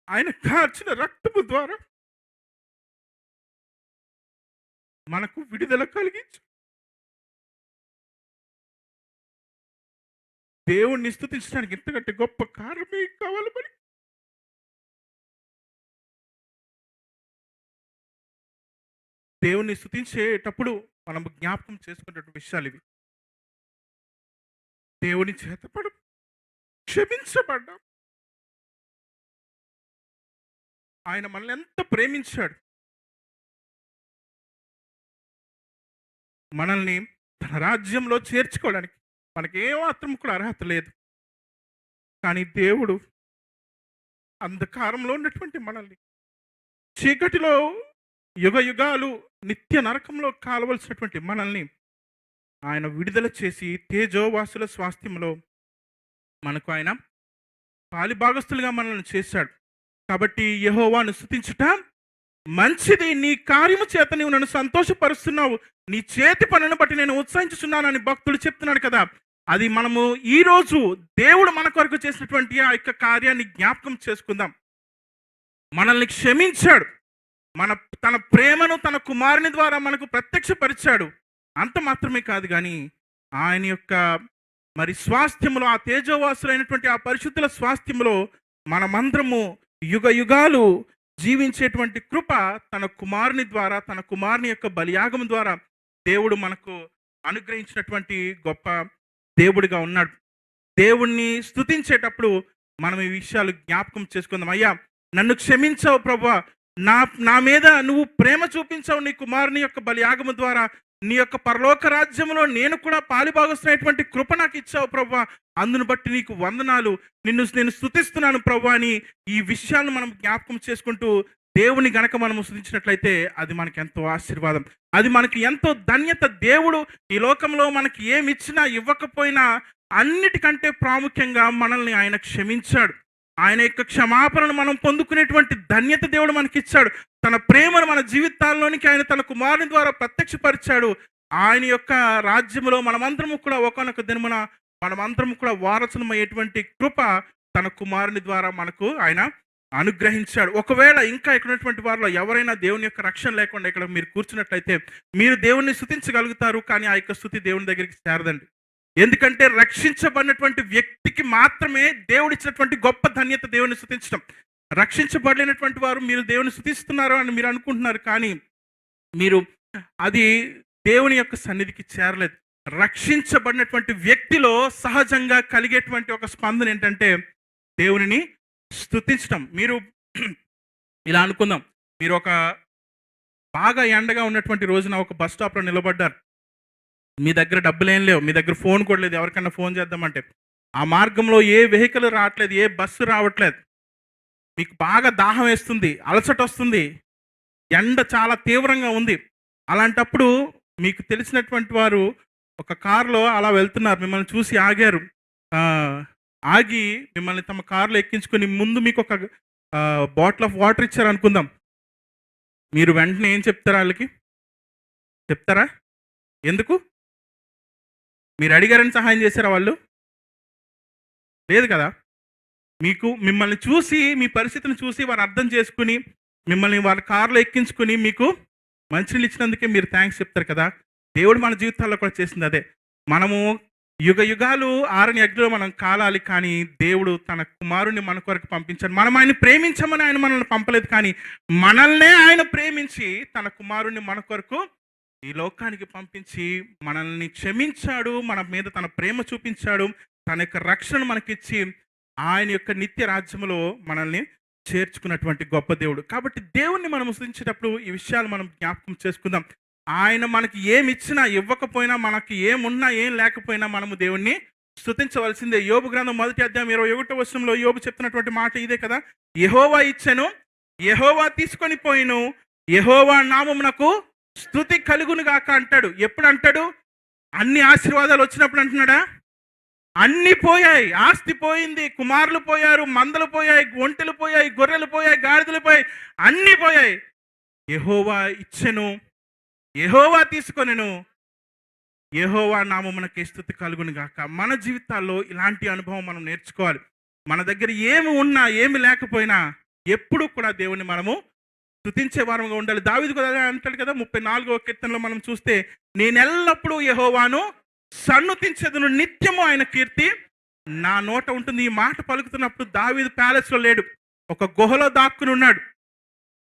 ఆయన కార్చిన రక్తము ద్వారా మనకు విడుదల కలిగించు. దేవుణ్ణి స్తుతించడానికి ఇంతకంటే గొప్ప కారణమే కావాలి మరి. దేవుణ్ణి స్తుతించేటప్పుడు మనం జ్ఞాపకం చేసుకున్నటువంటి విషయాలు ఇవి. దేవుని చేతపడు క్షమించబడ్డాం. ఆయన మనల్ని ఎంత ప్రేమించాడు. మనల్ని తన రాజ్యంలో చేర్చుకోవడానికి మనకి ఏమాత్రం కూడా అర్హత లేదు. కానీ దేవుడు అంధకారంలో ఉన్నటువంటి మనల్ని, చీకటిలో యుగ యుగాలు నిత్య నరకంలో కాలవలసినటువంటి మనల్ని ఆయన విడుదల చేసి తేజోవాసుల స్వాస్థ్యంలో మనకు ఆయన పాలిభాగస్తులుగా మనల్ని చేశాడు. కాబట్టి యెహోవాను స్తుతించుట మంచిది. నీ కార్యము చేత నీవు నన్ను సంతోషపరుస్తున్నావు, నీ చేతి పనులను బట్టి నేను ఉత్సహించుచున్నానని భక్తుడు చెప్తున్నాడు కదా. అది మనము ఈరోజు దేవుడు మన కొరకు చేసినటువంటి ఆ యొక్క కార్యాన్ని జ్ఞాపకం చేసుకుందాం. మనల్ని క్షమించాడు, తన ప్రేమను తన కుమారుని ద్వారా మనకు ప్రత్యక్షపరిచాడు. అంత మాత్రమే కాదు, కానీ ఆయన యొక్క మరి స్వాస్థ్యములో, ఆ తేజోవాసులైనటువంటి ఆ పరిశుద్ధుల స్వాస్థ్యములో మనమందరము యుగ యుగాలు జీవించేటువంటి కృప తన కుమారుని ద్వారా, తన కుమారుని యొక్క బలియాగం ద్వారా దేవుడు మనకు అనుగ్రహించినటువంటి గొప్ప దేవుడిగా ఉన్నాడు. దేవుణ్ణి స్తుతించేటప్పుడు మనం ఈ విషయాలు జ్ఞాపకం చేసుకుందాం. అయ్యా, నన్ను క్షమించావు ప్రభువా, నా మీద నువ్వు ప్రేమ చూపించావు, నీ కుమారుని యొక్క బలియాగము ద్వారా నీ యొక్క పరలోక రాజ్యంలో నేను కూడా పాలిభాగస్తున్నటువంటి కృప నాకు ఇచ్చావు ప్రభువా, అందును బట్టి నీకు వందనాలు, నేను స్తుతిస్తున్నాను ప్రభువా అని ఈ విషయాలను మనం జ్ఞాపకం చేసుకుంటూ దేవుని గనక మనం స్తుతించినట్లయితే అది మనకి ఎంతో ఆశీర్వాదం, అది మనకి ఎంతో ధన్యత. దేవుడు ఈ లోకంలో మనకి ఏమి ఇచ్చినా ఇవ్వకపోయినా అన్నిటికంటే ప్రాముఖ్యంగా మనల్ని ఆయన క్షమించాడు. ఆయన యొక్క క్షమాపణను మనం పొందుకునేటువంటి ధన్యత దేవుడు మనకిచ్చాడు. తన ప్రేమను మన జీవితాల్లోనికి ఆయన తన కుమారుని ద్వారా ప్రత్యక్షపరిచాడు. ఆయన యొక్క రాజ్యంలో మనమందరము కూడా ఒకనొక దినమున మనమందరము కూడా వారసులమయ్యేటువంటి కృప తన కుమారుని ద్వారా మనకు ఆయన అనుగ్రహించాడు. ఒకవేళ ఇంకా ఇక్కడ ఉన్నటువంటి వారిలో ఎవరైనా దేవుని యొక్క రక్షణ లేకుండా ఇక్కడ మీరు కూర్చున్నట్లయితే మీరు దేవుణ్ణి స్తుతించగలుగుతారు, కానీ ఆ యొక్క స్తుతి దేవుని దగ్గరికి చేరదండి. ఎందుకంటే రక్షించబడినటువంటి వ్యక్తికి మాత్రమే దేవుడు ఇచ్చినటువంటి గొప్ప ధన్యత దేవుని స్తుతించడం. రక్షించబడినటువంటి వారు మీరు దేవుని స్తుతిస్తున్నారు అని మీరు అనుకుంటున్నారు, కానీ మీరు అది దేవుని యొక్క సన్నిధికి చేరలేదు. రక్షించబడినటువంటి వ్యక్తిలో సహజంగా కలిగేటువంటి ఒక స్పందన ఏంటంటే దేవునిని స్తుతించడం. మీరు ఇలా అనుకుందాం, మీరు ఒక బాగా ఎండగా ఉన్నటువంటి రోజున ఒక బస్ స్టాప్లో నిలబడ్డారు. మీ దగ్గర డబ్బులేం లేవు, మీ దగ్గర ఫోన్ కూడా లేదు, ఎవరికన్నా ఫోన్ చేద్దామంటే. ఆ మార్గంలో ఏ వెహికల్ రావట్లేదు, ఏ బస్సు రావట్లేదు. మీకు బాగా దాహం వేస్తుంది, అలసట వస్తుంది, ఎండ చాలా తీవ్రంగా ఉంది. అలాంటప్పుడు మీకు తెలిసినటువంటి వారు ఒక కారులో అలా వెళ్తున్నారు, మిమ్మల్ని చూసి ఆగారు. ఆగి మిమ్మల్ని తమ కారులో ఎక్కించుకొని ముందు మీకు ఒక బాటిల్ ఆఫ్ వాటర్ ఇచ్చారు అనుకుందాం. మీరు వెంటనే ఏం చెప్తారా? వాళ్ళకి చెప్తారా? ఎందుకు? మీరు అడిగారని సహాయం చేశారా వాళ్ళు? లేదు కదా. మిమ్మల్ని చూసి, మీ పరిస్థితిని చూసి వారు అర్థం చేసుకుని మిమ్మల్ని వాళ్ళ కారులో ఎక్కించుకుని మీకు మంచినీళ్ళు ఇచ్చినందుకే మీరు థ్యాంక్స్ చెప్తారు కదా. దేవుడు మన జీవితాల్లో కూడా చేసింది అదే. మనము యుగ యుగాలు ఆరని అగ్నిలో మనం కాలాలి, కానీ దేవుడు తన కుమారుని మన కొరకు పంపించాడు. మనం ఆయన ప్రేమించమని ఆయన మనల్ని పంపలేదు, కానీ మనల్నే ఆయన ప్రేమించి తన కుమారుని మన కొరకు ఈ లోకానికి పంపించి మనల్ని క్షమించాడు, మన మీద తన ప్రేమ చూపించాడు, తన యొక్క రక్షణ మనకిచ్చి ఆయన యొక్క నిత్య రాజ్యంలో మనల్ని చేర్చుకున్నటువంటి గొప్ప దేవుడు. కాబట్టి దేవుణ్ణి మనం స్తుతించేటప్పుడు ఈ విషయాలు మనం జ్ఞాపకం చేసుకుందాం. ఆయన మనకి ఏమి ఇచ్చినా ఇవ్వకపోయినా, మనకి ఏమున్నా ఏం లేకపోయినా మనము దేవుణ్ణి స్తుతించవలసిందే. యోబు గ్రంథం 1వ అధ్యాయం 21వ వచనంలో యోబు చెప్తున్నటువంటి మాట ఇదే కదా. యెహోవా ఇచ్చెను, యెహోవా తీసుకొని పోయిను, యెహోవా నామమునకు స్తుతి కలుగును గాక అంటాడు. ఎప్పుడు అంటాడు? అన్ని ఆశీర్వాదాలు వచ్చినప్పుడు అంటున్నాడా? అన్ని పోయాయి, ఆస్తి పోయింది, కుమారులు పోయారు, మందలు పోయాయి, ఒంటెలు పోయాయి, గొర్రెలు పోయాయి, గాడిదలు పోయాయి, అన్ని పోయాయి. యెహోవా ఇచ్చెను, యెహోవా తీసుకొనెను, యెహోవా నామమునకే స్తుతి కలుగును గాక. మన జీవితాల్లో ఇలాంటి అనుభవం మనం నేర్చుకోవాలి. మన దగ్గర ఏమి ఉన్నా ఏమి లేకపోయినా ఎప్పుడు కూడా దేవుని మనము స్తుతించే వారంగా ఉండాలి. దావీదు కూడా అంటాడు కదా 34వ కీర్తనలో మనం చూస్తే, నేను ఎల్లప్పుడూ యెహోవాను సన్నుతించెదను, నిత్యము ఆయన కీర్తి నా నోట ఉంటుంది. ఈ మాట పలుకుతున్నప్పుడు దావీదు ప్యాలెస్లో లేడు, ఒక గుహలో దాక్కుని ఉన్నాడు.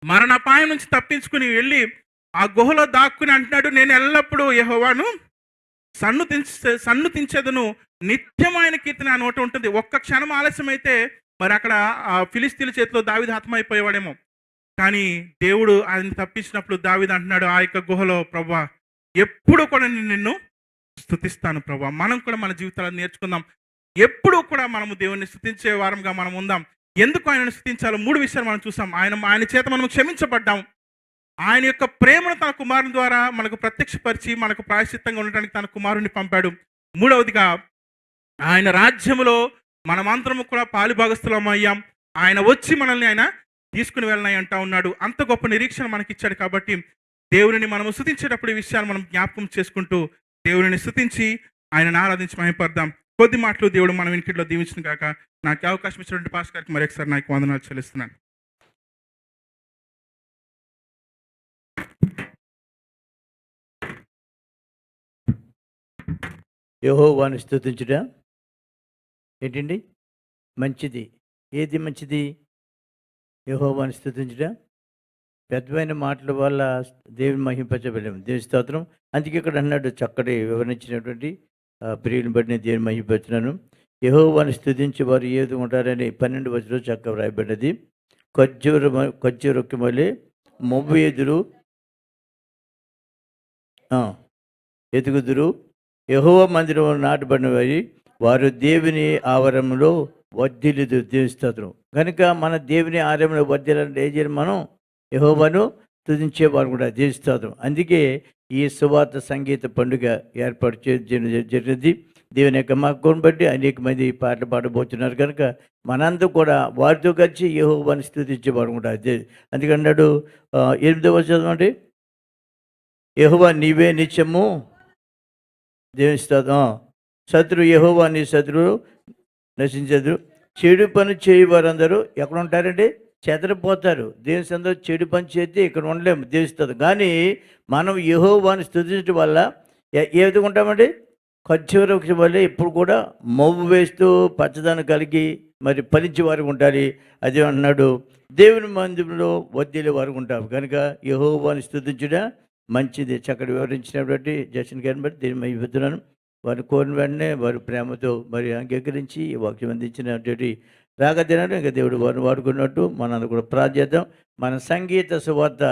మరణాపాయం నుంచి తప్పించుకుని వెళ్ళి ఆ గుహలో దాక్కుని అంటున్నాడు, నేను ఎల్లప్పుడూ యెహోవాను సన్నుతించెదను, నిత్యం ఆయన కీర్తి నా నోట ఉంటుంది. ఒక్క క్షణం ఆలస్యం అయితే మరి అక్కడ ఆ ఫిలిస్తీన్ల చేతిలో దావీదు హతమైపోయేవాడేమో. కానీ దేవుడు ఆయన తప్పించినప్పుడు దావీదు అంటున్నాడు ఆ యొక్క గుహలో, ప్రభువా ఎప్పుడు కూడా నేను నిన్ను స్తుతిస్తాను ప్రభువా. మనం కూడా మన జీవితాలను నేర్చుకుందాం. ఎప్పుడూ కూడా మనము దేవుణ్ణి స్తుతించే వారంగా మనం ఉందాం. ఎందుకు ఆయనను స్తుతించాలో 3 విషయాలు మనం చూసాం. ఆయన చేత మనం క్షమించబడ్డాం. ఆయన యొక్క ప్రేమను తన కుమారుని ద్వారా మనకు ప్రత్యక్షపరిచి మనకు ప్రాయశ్చిత్తంగా ఉండడానికి తన కుమారుని పంపాడు. 3వదిగా ఆయన రాజ్యములో మనమంతరము కూడా పాలుభాగస్తులం అయ్యాం. ఆయన వచ్చి మనల్ని ఆయన తీసుకుని వెళ్ళినాయి అంటా ఉన్నాడు. అంత గొప్ప నిరీక్షణ మనకి ఇచ్చాడు. కాబట్టి దేవుని మనము స్తుతించేటప్పుడు ఈ విషయాలు మనం జ్ఞాపకం చేసుకుంటూ దేవుని స్తుతించి ఆయనను ఆరాధించి మహిమపడదాం. కొద్ది మాటలు దేవుడు మన వెనుకట్లో దీవించిన కాక. నాకు అవకాశం ఇచ్చినటువంటి పాస్టర్ గారికి మరొకసారి నాకు వందనాలు చెల్లిస్తున్నాను. యెహోవాను స్తుతించుట ఏంటండి? మంచిది. ఏది మంచిది? యెహోవాను స్తుతించుట. పెద్దమైన మాటల వల్ల దేవుని మహింపరచబడలేము. దేవుని స్తోత్రం. అందుకే ఇక్కడ అన్నాడు, చక్కటి వివరించినటువంటి ప్రియుని బట్టి నేను దేవుని మహింపరచున్నాను. యెహోవాను స్తుతించి వారు ఏది ఉంటారని 12 వచనంలో చక్కగా వ్రాయబడ్డది. ఖర్జూరొక్క వలె మొవ్వు ఎదుగుదురు. యెహోవా మందిరం నాటబడిన వారు దేవుని ఆవరణలో వర్ధిల్లుదు. దేవుని స్తోత్రం. కనుక మన దేవుని ఆవరణలో వర్ధిల్లాలంటే ఏం చేయాలి? మనం యెహోవాను స్తుతించేవారు కూడా. దేవుని స్తోత్రం. అందుకే ఈ సువార్త సంగీత పండుగ ఏర్పాటు జరిగింది. దేవుని యొక్క మక్కువను బట్టి అనేక మంది పాటలు పాడబోతున్నారు. కనుక మనందరూ కూడా వారితో కలిసి యెహోవాను స్తుతించేవారు కూడా. అందుకన్నాడు 8వ వచనం అంటే, యెహోవా నీవే నిత్యము. దేవుని స్తోత్రం. శత్రువు యెహోవా నీ శత్రువు నశించదు. చెడు పని చేయి వారందరూ ఎక్కడ ఉంటారండి? చెదరిపోతారు. దేవుని సందర్భం చెడు పని చేస్తే ఇక్కడ ఉండలేము. దేవుని స్తోత్రం. కానీ మనం యెహోవాను స్తుతించడం వల్ల ఏ విధంగా ఉంటామండి? ఖర్జూర వృక్షం వల్ల ఎప్పుడు కూడా మొవ్వు వేస్తూ పచ్చదనం కలిగి మరి ఫలించే వారికి ఉండాలి. అదే అన్నాడు, దేవుని మందిరంలో వర్ధిల్లే వారికి ఉంటారు. కనుక యెహోవాను స్తుతించడం మంచిది. చక్కటి వివరించినటువంటి జస్టిన్ గారిని బట్టి దీన్ని మహిమపడుతున్నాను. వారు కోరిన వెంటనే వారు ప్రేమతో మరి అంగీకరించి వాక్యం అందించినటువంటి రాగదినాడు ఇంకా దేవుడు వారిని వాడుకున్నట్టు మనందరూ కూడా ప్రార్థిద్దాం. మన సంగీత సువార్త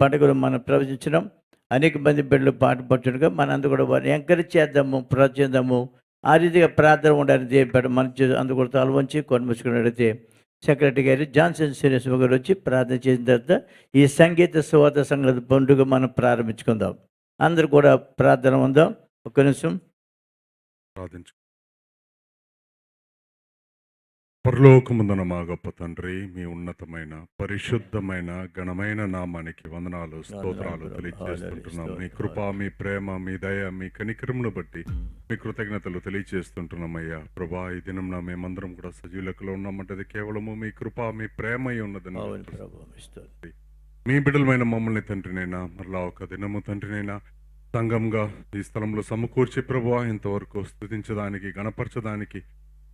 పండుగలు మనం ప్రవచించడం, అనేక మంది బిడ్డలు పాట పట్టుగా మనందరూ కూడా వారిని ఎంకరేజ్ చేద్దాము, ప్రోత్సహిద్దాము. ఆ రీతిగా ప్రార్థన ఉండాలని దేవుడు మన అందుకు కూడా తల వంచి కొనముచ్చుకున్నట్టయితే సెక్రటరీ గారు జాన్సన్ శ్రీనివాస గారు వచ్చి ప్రార్థన చేసిన తర్వాత ఈ సంగీత సువార్త సంగతి పండుగ మనం ప్రారంభించుకుందాం. అందరూ కూడా ప్రార్థన ఉందాం. ఒక్క నిమిషం ప్రార్థించు. పరలోకముందున మా గొప్ప తండ్రి, మీ ఉన్నతమైన పరిశుద్ధమైన ఘనమైన నామానికి వందనాలు, స్తోత్రాలు తెలియజేస్తుంటున్నాం. మీ కృప, మీ ప్రేమ, మీ దయ, మీ కనికరమును బట్టి మీ కృతజ్ఞతలు తెలియజేస్తుంటున్నామయ్యా. ప్రభా, ఈ దినం మేమందరం కూడా సజీవులకులో ఉన్నామంటే అది కేవలము మీ కృప, మీ ప్రేమ ఉన్నదని మీ బిడ్డలమైన మమ్మల్ని తండ్రినైనా మరలా ఒక దినము తండ్రినైనా సంఘంగా ఈ స్థలంలో సమకూర్చి ప్రభువా ఇంతవరకు స్తుతించడానికి, గణపరచడానికి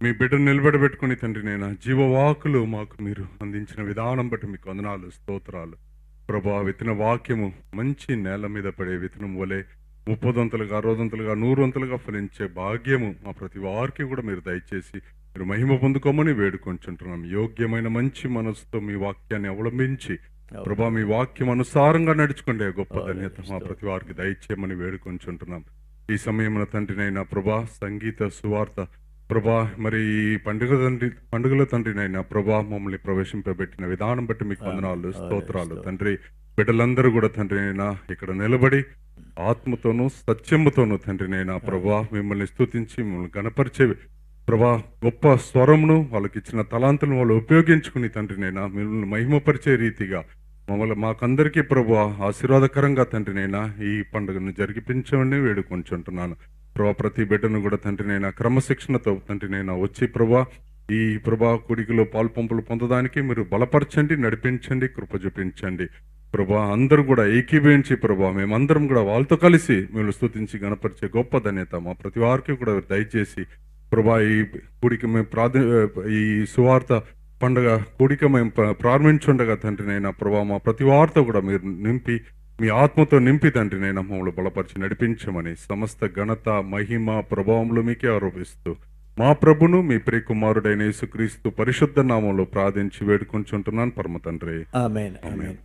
మీ బిడ్డను నిలబెట్టుకుని తండ్రినైనా జీవవాకులు మాకు మీరు అందించిన విధానం బట్టి మీకు వందనాలు, స్తోత్రాలు. ప్రభువా, విత్తన వాక్యము మంచి నేల మీద పడే విత్తనం వలె 30 60 100 ఫలించే భాగ్యము మా ప్రతి వారికి కూడా మీరు దయచేసి మీరు మహిమ పొందుకోమని వేడుకొంచుంటున్నాం. యోగ్యమైన మంచి మనసుతో మీ వాక్యాన్ని అవలంబించి ప్రభా మీ వాక్యం అనుసారంగా నడుచుకుంటే గొప్ప ధన్యత మా ప్రతి వారికి దయచేయమని వేడుకొంచుంటున్నాం. ఈ సమయంలో తండ్రినైనా ప్రభా సంగీత సువార్త ప్రభా మరి ఈ పండుగల తండ్రినైనా ప్రభా మమ్మల్ని ప్రవేశింపబెట్టిన విధానం బట్టి మీకు వందనాలు, స్తోత్రాలు. తండ్రి, బిడ్డలందరూ కూడా తండ్రినైనా ఇక్కడ నిలబడి ఆత్మతోనూ సత్యముతోనూ తండ్రినైనా ప్రభా మిమ్మల్ని స్తుతించి మిమ్మల్ని గణపరిచే ప్రభా గొప్ప స్వరమును వాళ్ళకి ఇచ్చిన తలాంతులను వాళ్ళు ఉపయోగించుకుని తండ్రినైనా మిమ్మల్ని మహిమపరిచే రీతిగా మమ్మల్ని మాకందరికీ ప్రభా ఆశీర్వాదకరంగా తండ్రినైనా ఈ పండుగను జరిగిపించమని వేడుకొంచుంటున్నాను. ప్రభా ప్రతి బిడ్డను కూడా తండ్రినైనా క్రమశిక్షణతో తండ్రినైనా వచ్చి ప్రభా ఈ ప్రభా కుడికిలో పాల్పంపులు పొందడానికి మీరు బలపరచండి, నడిపించండి, కృప చూపించండి. ప్రభా అందరూ కూడా ఏకీభవించి ప్రభా మేమందరం కూడా వాళ్ళతో కలిసి మేము స్తుతించి గణపరిచే గొప్ప ధన్యత మా ప్రతి వారికి కూడా దయచేసి ప్రభా ఈ కూడిక మేము ఈ సువార్త పండుగ కూడిక మేము ప్రారంభించుండగా తండ్రినైనా ప్రభా మా ప్రతి వారితో కూడా మీరు నింపి మీ ఆత్మతో నింపి తండ్రినైనా మమ్మల్ని బలపరిచి నడిపించమని సమస్త ఘనత, మహిమ, ప్రభావములు మీకే ఆరోపిస్తూ మా ప్రభును మీ ప్రియకుమారుడైన యేసుక్రీస్తు పరిశుద్ధ నామంలో ప్రార్థించి వేడుకొంచుంటున్నాను పరమ తండ్రి. ఆమేన్. ఆమేన్.